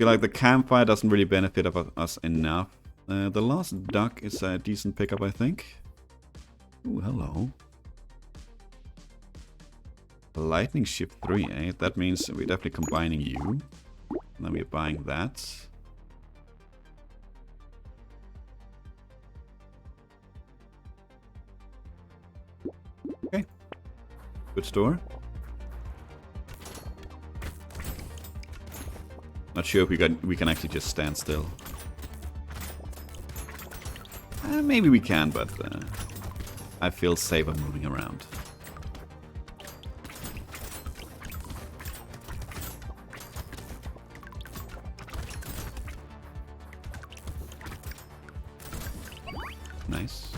like the campfire doesn't really benefit of us enough. The Lost Duck is a decent pickup, I think. Ooh, hello. Lightning Ship 3, eh? That means we're definitely combining you. And then we're buying that. Okay. Good store. Not sure if we can actually just stand still. Maybe we can, but I feel safer moving around. Nice.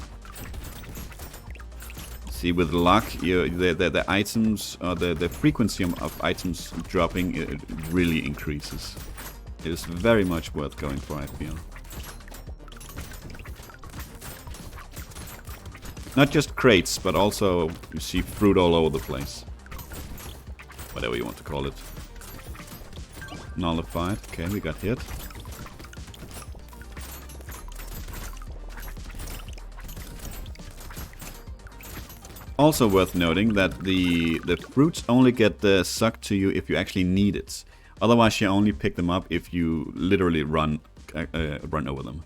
See, with luck, the items, or the frequency of items dropping, it really increases. It is very much worth going for, I feel. Not just crates, but also you see fruit all over the place. Whatever you want to call it. Nullified. Okay, we got hit. Also worth noting that the fruits only get sucked to you if you actually need it. Otherwise, you only pick them up if you literally run over them.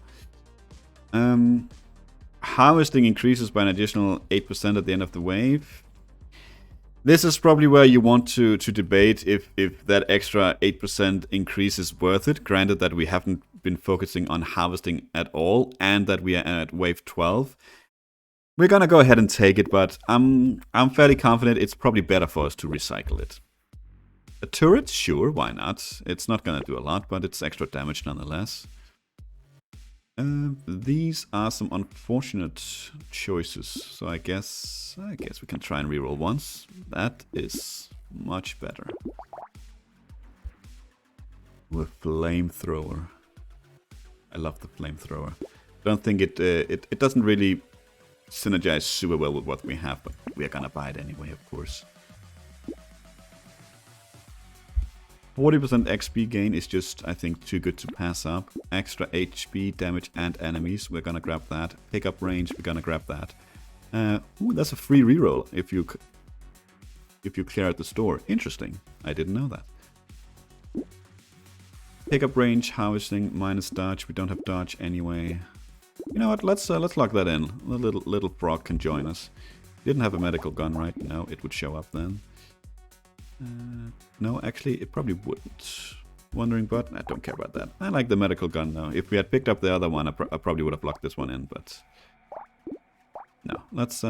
Harvesting increases by an additional 8% at the end of the wave. This is probably where you want to debate if that extra 8% increase is worth it, granted that we haven't been focusing on harvesting at all, and that we are at wave 12. We're gonna go ahead and take it, but I'm fairly confident it's probably better for us to recycle it. A turret? Sure, why not? It's not gonna do a lot, but it's extra damage nonetheless. These are some unfortunate choices, so I guess we can try and reroll once. That is much better. With flamethrower. I love the flamethrower. Don't think it doesn't really synergize super well with what we have, but we're gonna buy it anyway, of course. 40% XP gain is just, I think, too good to pass up. Extra HP, damage, and enemies. We're gonna grab that. Pickup range, we're gonna grab that. Ooh, that's a free reroll if you clear out the store. Interesting. I didn't know that. Pickup range, harvesting, minus dodge. We don't have dodge anyway. You know what? Let's lock that in. A little frog can join us. Didn't have a medical gun, right? No, it would show up then. No, actually, it probably wouldn't. Wondering, but I don't care about that. I like the medical gun now. If we had picked up the other one, I probably would have locked this one in, but no. Let's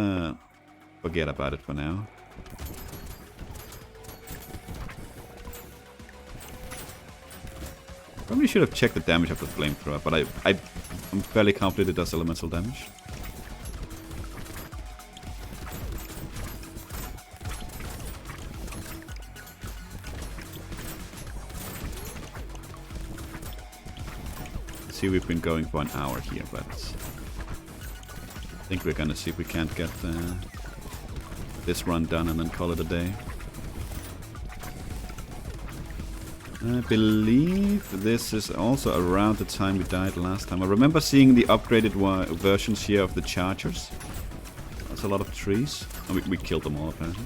forget about it for now. Probably should have checked the damage of the flamethrower, but I'm fairly confident it does elemental damage. See, we've been going for an hour here, but I think we're gonna see if we can't get this run done and then call it a day. I believe this is also around the time we died last time. I remember seeing the upgraded versions here of the chargers. That's a lot of trees. Oh, we killed them all apparently.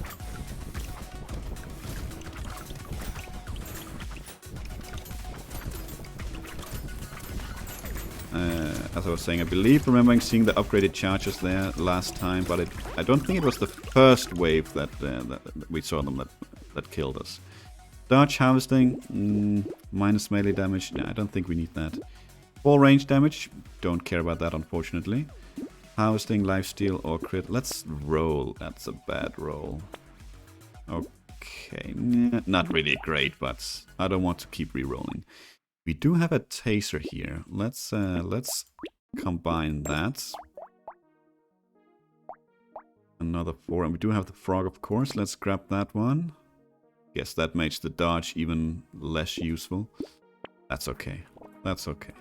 As I was saying, I believe remembering seeing the upgraded chargers there last time, but I don't think it was the first wave that we saw them that killed us. Dodge harvesting, minus melee damage. No, I don't think we need that. Full range damage, don't care about that unfortunately. Harvesting, lifesteal, or crit. Let's roll. That's a bad roll. Okay, not really great, but I don't want to keep re-rolling. We do have a taser here. Let's combine that. Another 4, and we do have the frog, of course. Let's grab that one. Guess that makes the dodge even less useful. That's okay. That's okay.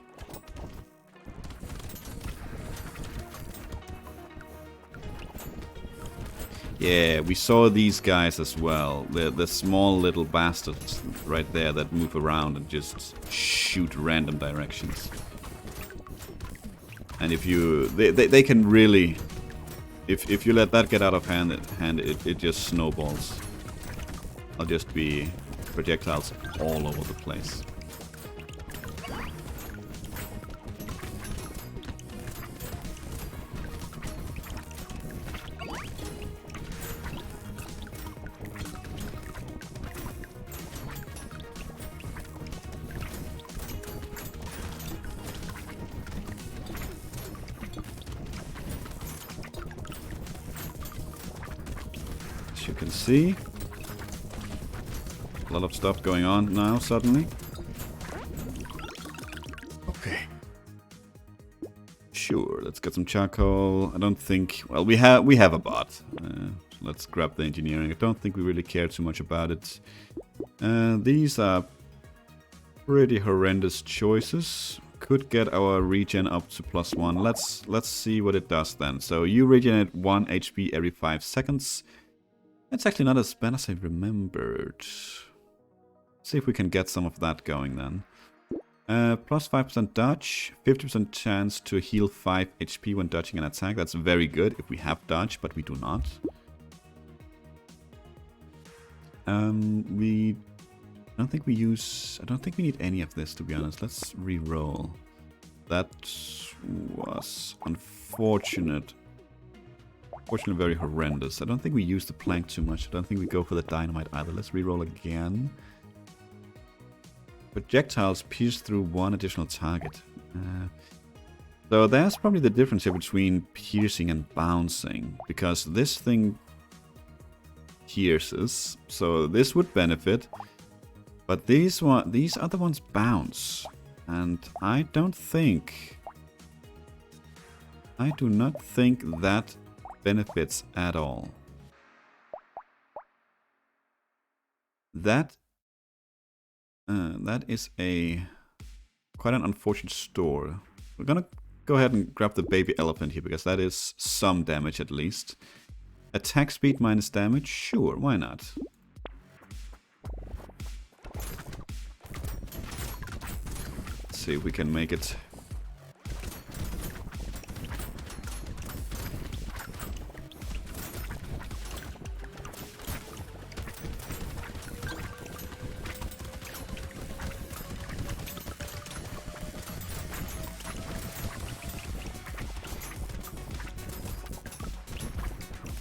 Yeah, we saw these guys as well. The small little bastards right there that move around and just shoot random directions. And if you... They can really... If you let that get out of hand, it just snowballs. I'll just be projectiles all over the place. As you can see, a lot of stuff going on now suddenly. Okay. Sure, let's get some charcoal. I don't think... Well, we have a bot. Let's grab the engineering. I don't think we really care too much about it. These are pretty horrendous choices. Could get our regen up to +1. Let's see what it does then. So you regenerate 1 HP every 5 seconds. That's actually not as bad as I remembered. See if we can get some of that going then. Plus 5% dodge, 50% chance to heal 5 HP when dodging an attack. That's very good if we have dodge, but we do not. I don't think we need any of this, to be honest. Let's re-roll. That was unfortunate. Unfortunately very horrendous. I don't think we use the plank too much. I don't think we go for the dynamite either. Let's re-roll again. Projectiles pierce through 1 additional target. So there's probably the difference here between piercing and bouncing. Because this thing pierces, so this would benefit. But these other ones bounce. And I do not think that benefits at all. That is quite an unfortunate store. We're gonna go ahead and grab the baby elephant here because that is some damage at least. Attack speed minus damage, sure, why not? Let's see if we can make it.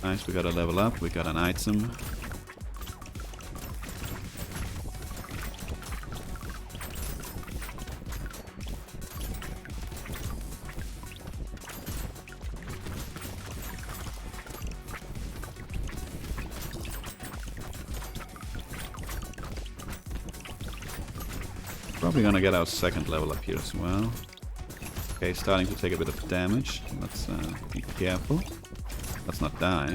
Nice, we got a level up, we got an item. Probably gonna get our second level up here as well. Okay, starting to take a bit of damage. Let's be careful. Let's not die.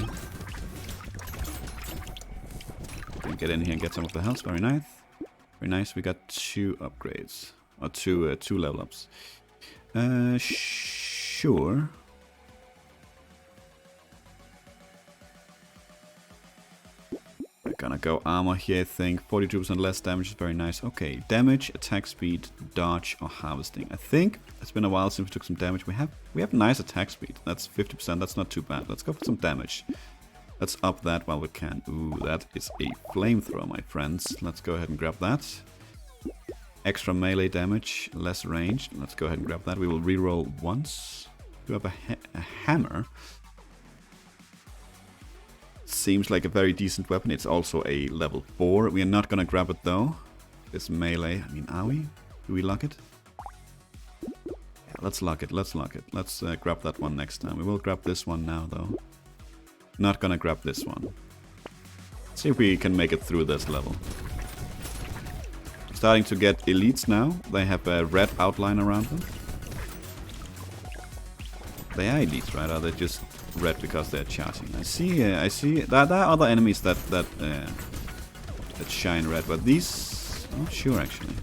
Get in here and get some of the health. Very nice. Very nice. We got 2 upgrades. Or two level ups. Sure. We're gonna go armor here, I think. 42% less damage is very nice. Okay, damage, attack speed, dodge, or harvesting. I think it's been a while since we took some damage. We have nice attack speed. That's 50%. That's not too bad. Let's go for some damage. Let's up that while we can. Ooh, that is a flamethrower, my friends. Let's go ahead and grab that. Extra melee damage, less range. Let's go ahead and grab that. We will reroll once. We have a hammer. Seems like a very decent weapon. It's also a level 4. We are not gonna grab it though. This melee, I mean, are we? Do we lock it? Yeah, let's lock it, let's lock it. Let's grab that one next time. We will grab this one now though. Not gonna grab this one. See if we can make it through this level. Starting to get elites now. They have a red outline around them. They are elites, right? Or are they just red because they're charging? I see. There are other enemies that that shine red, but these, I'm not sure actually.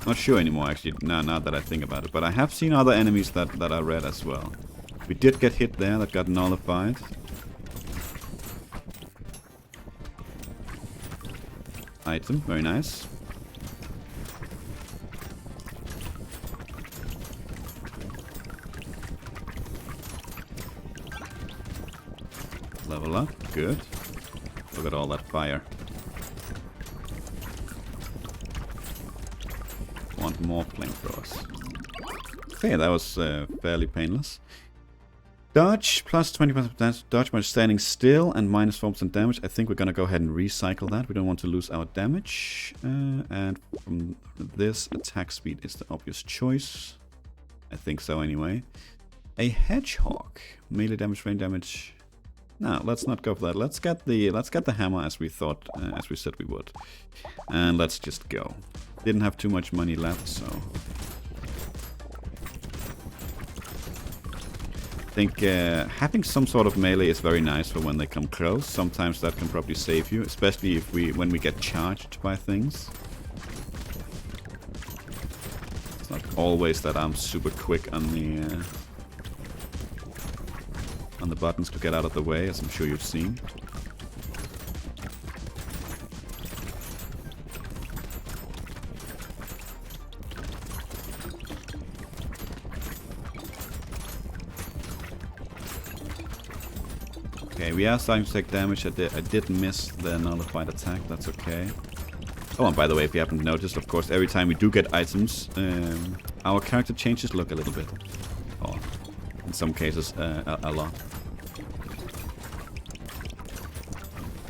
Not sure anymore actually, now that I think about it, but I have seen other enemies that are red as well. We did get hit there, that got nullified. Item, very nice. Level up, good. Look at all that fire. Want more flamethrowers. Okay, that was fairly painless. Dodge plus 20% dodge by standing still and minus 4% damage. I think we're gonna go ahead and recycle that. We don't want to lose our damage. And from this, attack speed is the obvious choice. I think so anyway. A hedgehog. Melee damage, range damage. No, let's not go for that. Let's get the hammer as we thought, as we said we would. And let's just go. Didn't have too much money left, so I think having some sort of melee is very nice for when they come close. Sometimes that can probably save you, especially if when we get charged by things. It's not always that I'm super quick on the buttons to get out of the way, as I'm sure you've seen. Okay, we are starting to take damage. I did miss the nullified attack, that's okay. Oh, and by the way, if you haven't noticed, of course, every time we do get items, our character changes look a little bit. Or, in some cases, a lot.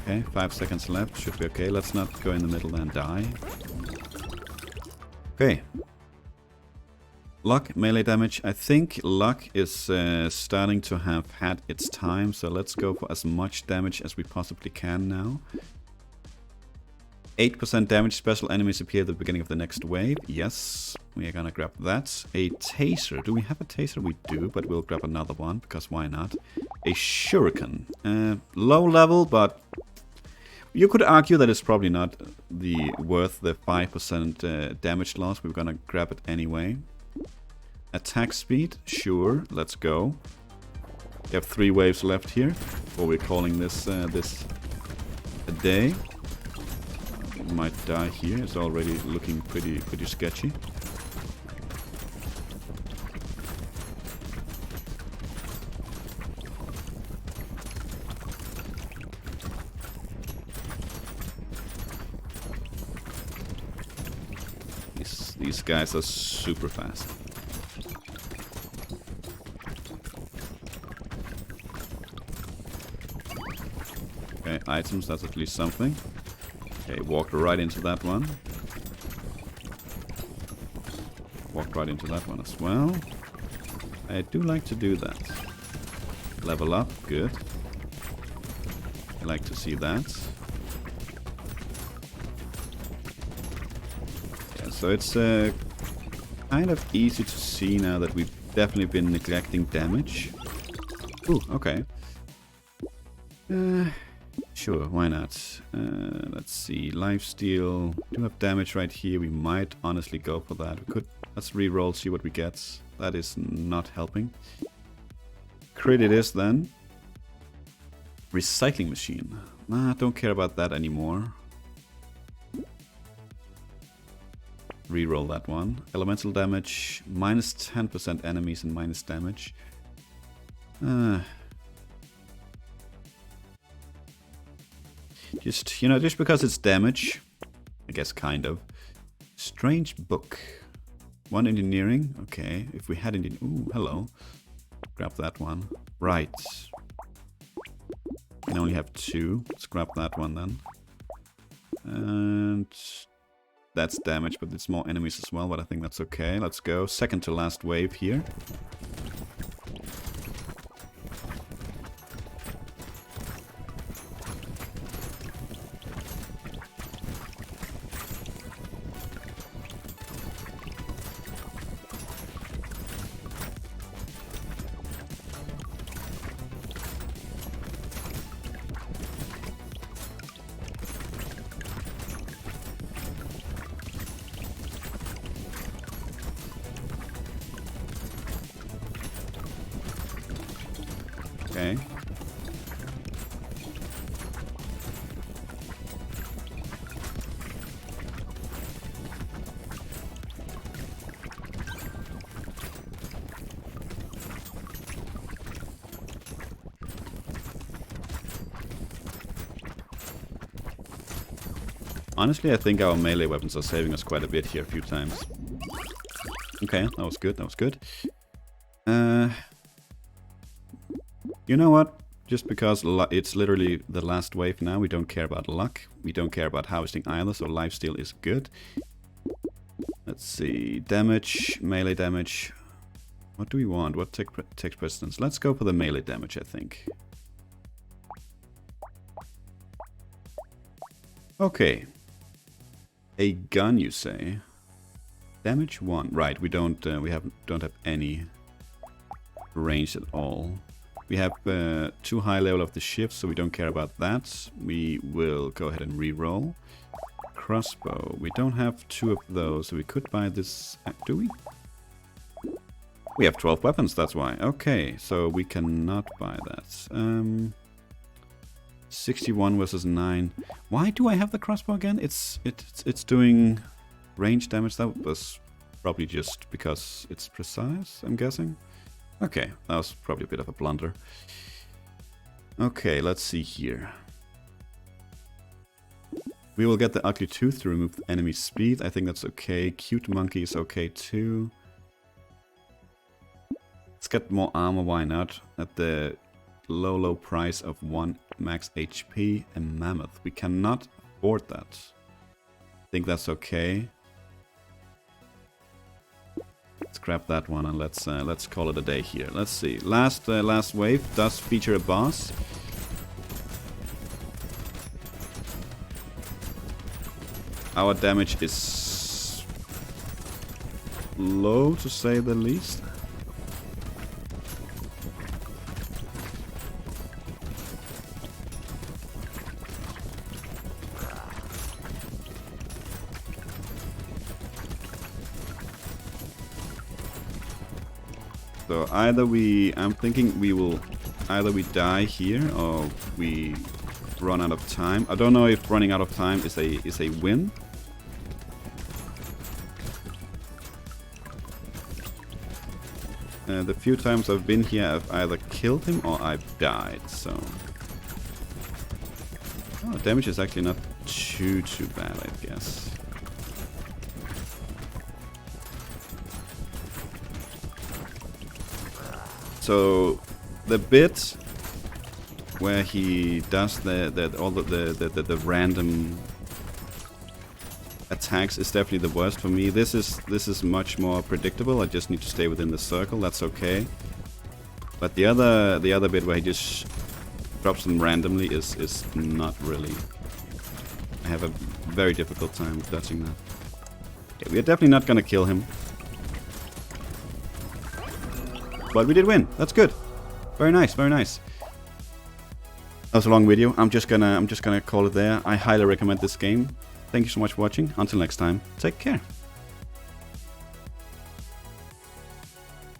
Okay, 5 seconds left, should be okay. Let's not go in the middle and die. Okay. Luck, melee damage. I think luck is starting to have had its time, so let's go for as much damage as we possibly can now. 8% damage, special enemies appear at the beginning of the next wave. Yes, we are gonna grab that. A taser. Do we have a taser? We do, but we'll grab another one, because why not? A shuriken. Low level, but you could argue that it's probably not worth the 5% damage loss. We're gonna grab it anyway. Attack speed, sure, let's go. We have 3 waves left here, before we're calling this this a day. We might die here, it's already looking pretty sketchy. These guys are super fast. Okay, items, that's at least something. Okay, walked right into that one. Walked right into that one as well. I do like to do that. Level up, good. I like to see that. Yeah, so it's kind of easy to see now that we've definitely been neglecting damage. Ooh, okay. Sure, why not? Let's see, lifesteal. We do have damage right here. We might honestly go for that. We could. Let's re-roll, see what we get. That is not helping. Crit it is then. Recycling machine. Nah, don't care about that anymore. Re-roll that one. Elemental damage. Minus 10% enemies and minus damage. Just, you know, just because it's damage, I guess, kind of. Strange book. 1 engineering, okay. If we had engineering, ooh, hello. Grab that one. Right. We only have 2. Let's grab that one then. And that's damage, but it's more enemies as well, but I think that's okay. Let's go. Second to last wave here. Okay. Honestly, I think our melee weapons are saving us quite a bit here a few times. Okay, that was good, that was good. You know what? Just because it's literally the last wave now, we don't care about luck. We don't care about harvesting either, so lifesteal is good. Let's see, damage, melee damage. What do we want? What takes precedence? Let's go for the melee damage, I think. Okay. A gun, you say? Damage 1. Right, we don't have any range at all. We have too high level of the shift, so we don't care about that. We will go ahead and re-roll. Crossbow. We don't have 2 of those, so we could buy this. Do we? We have 12 weapons, that's why. Okay, so we cannot buy that. 61 versus 9. Why do I have the crossbow again? It's doing range damage. That was probably just because it's precise, I'm guessing. Okay, that was probably a bit of a blunder. Okay, let's see here. We will get the ugly tooth to remove the enemy speed. I think that's okay. Cute monkey is okay too. Let's get more armor, why not? At the low price of 1 max HP and mammoth. We cannot afford that. I think that's okay. Let's grab that one and let's call it a day here. Let's see. Last wave does feature a boss. Our damage is low, to say the least. So I'm thinking we will either we die here or we run out of time. I don't know if running out of time is a win. The few times I've been here, I've either killed him or I've died. So damage is actually not too bad, I guess. So the bit where he does all the random attacks is definitely the worst for me. This is much more predictable. I just need to stay within the circle. That's okay. But the other bit where he just drops them randomly is not really. I have a very difficult time dodging that. Okay, we are definitely not gonna kill him. But we did win. That's good. Very nice, very nice. That was a long video. I'm just gonna call it there. I highly recommend this game. Thank you so much for watching. Until next time, take care.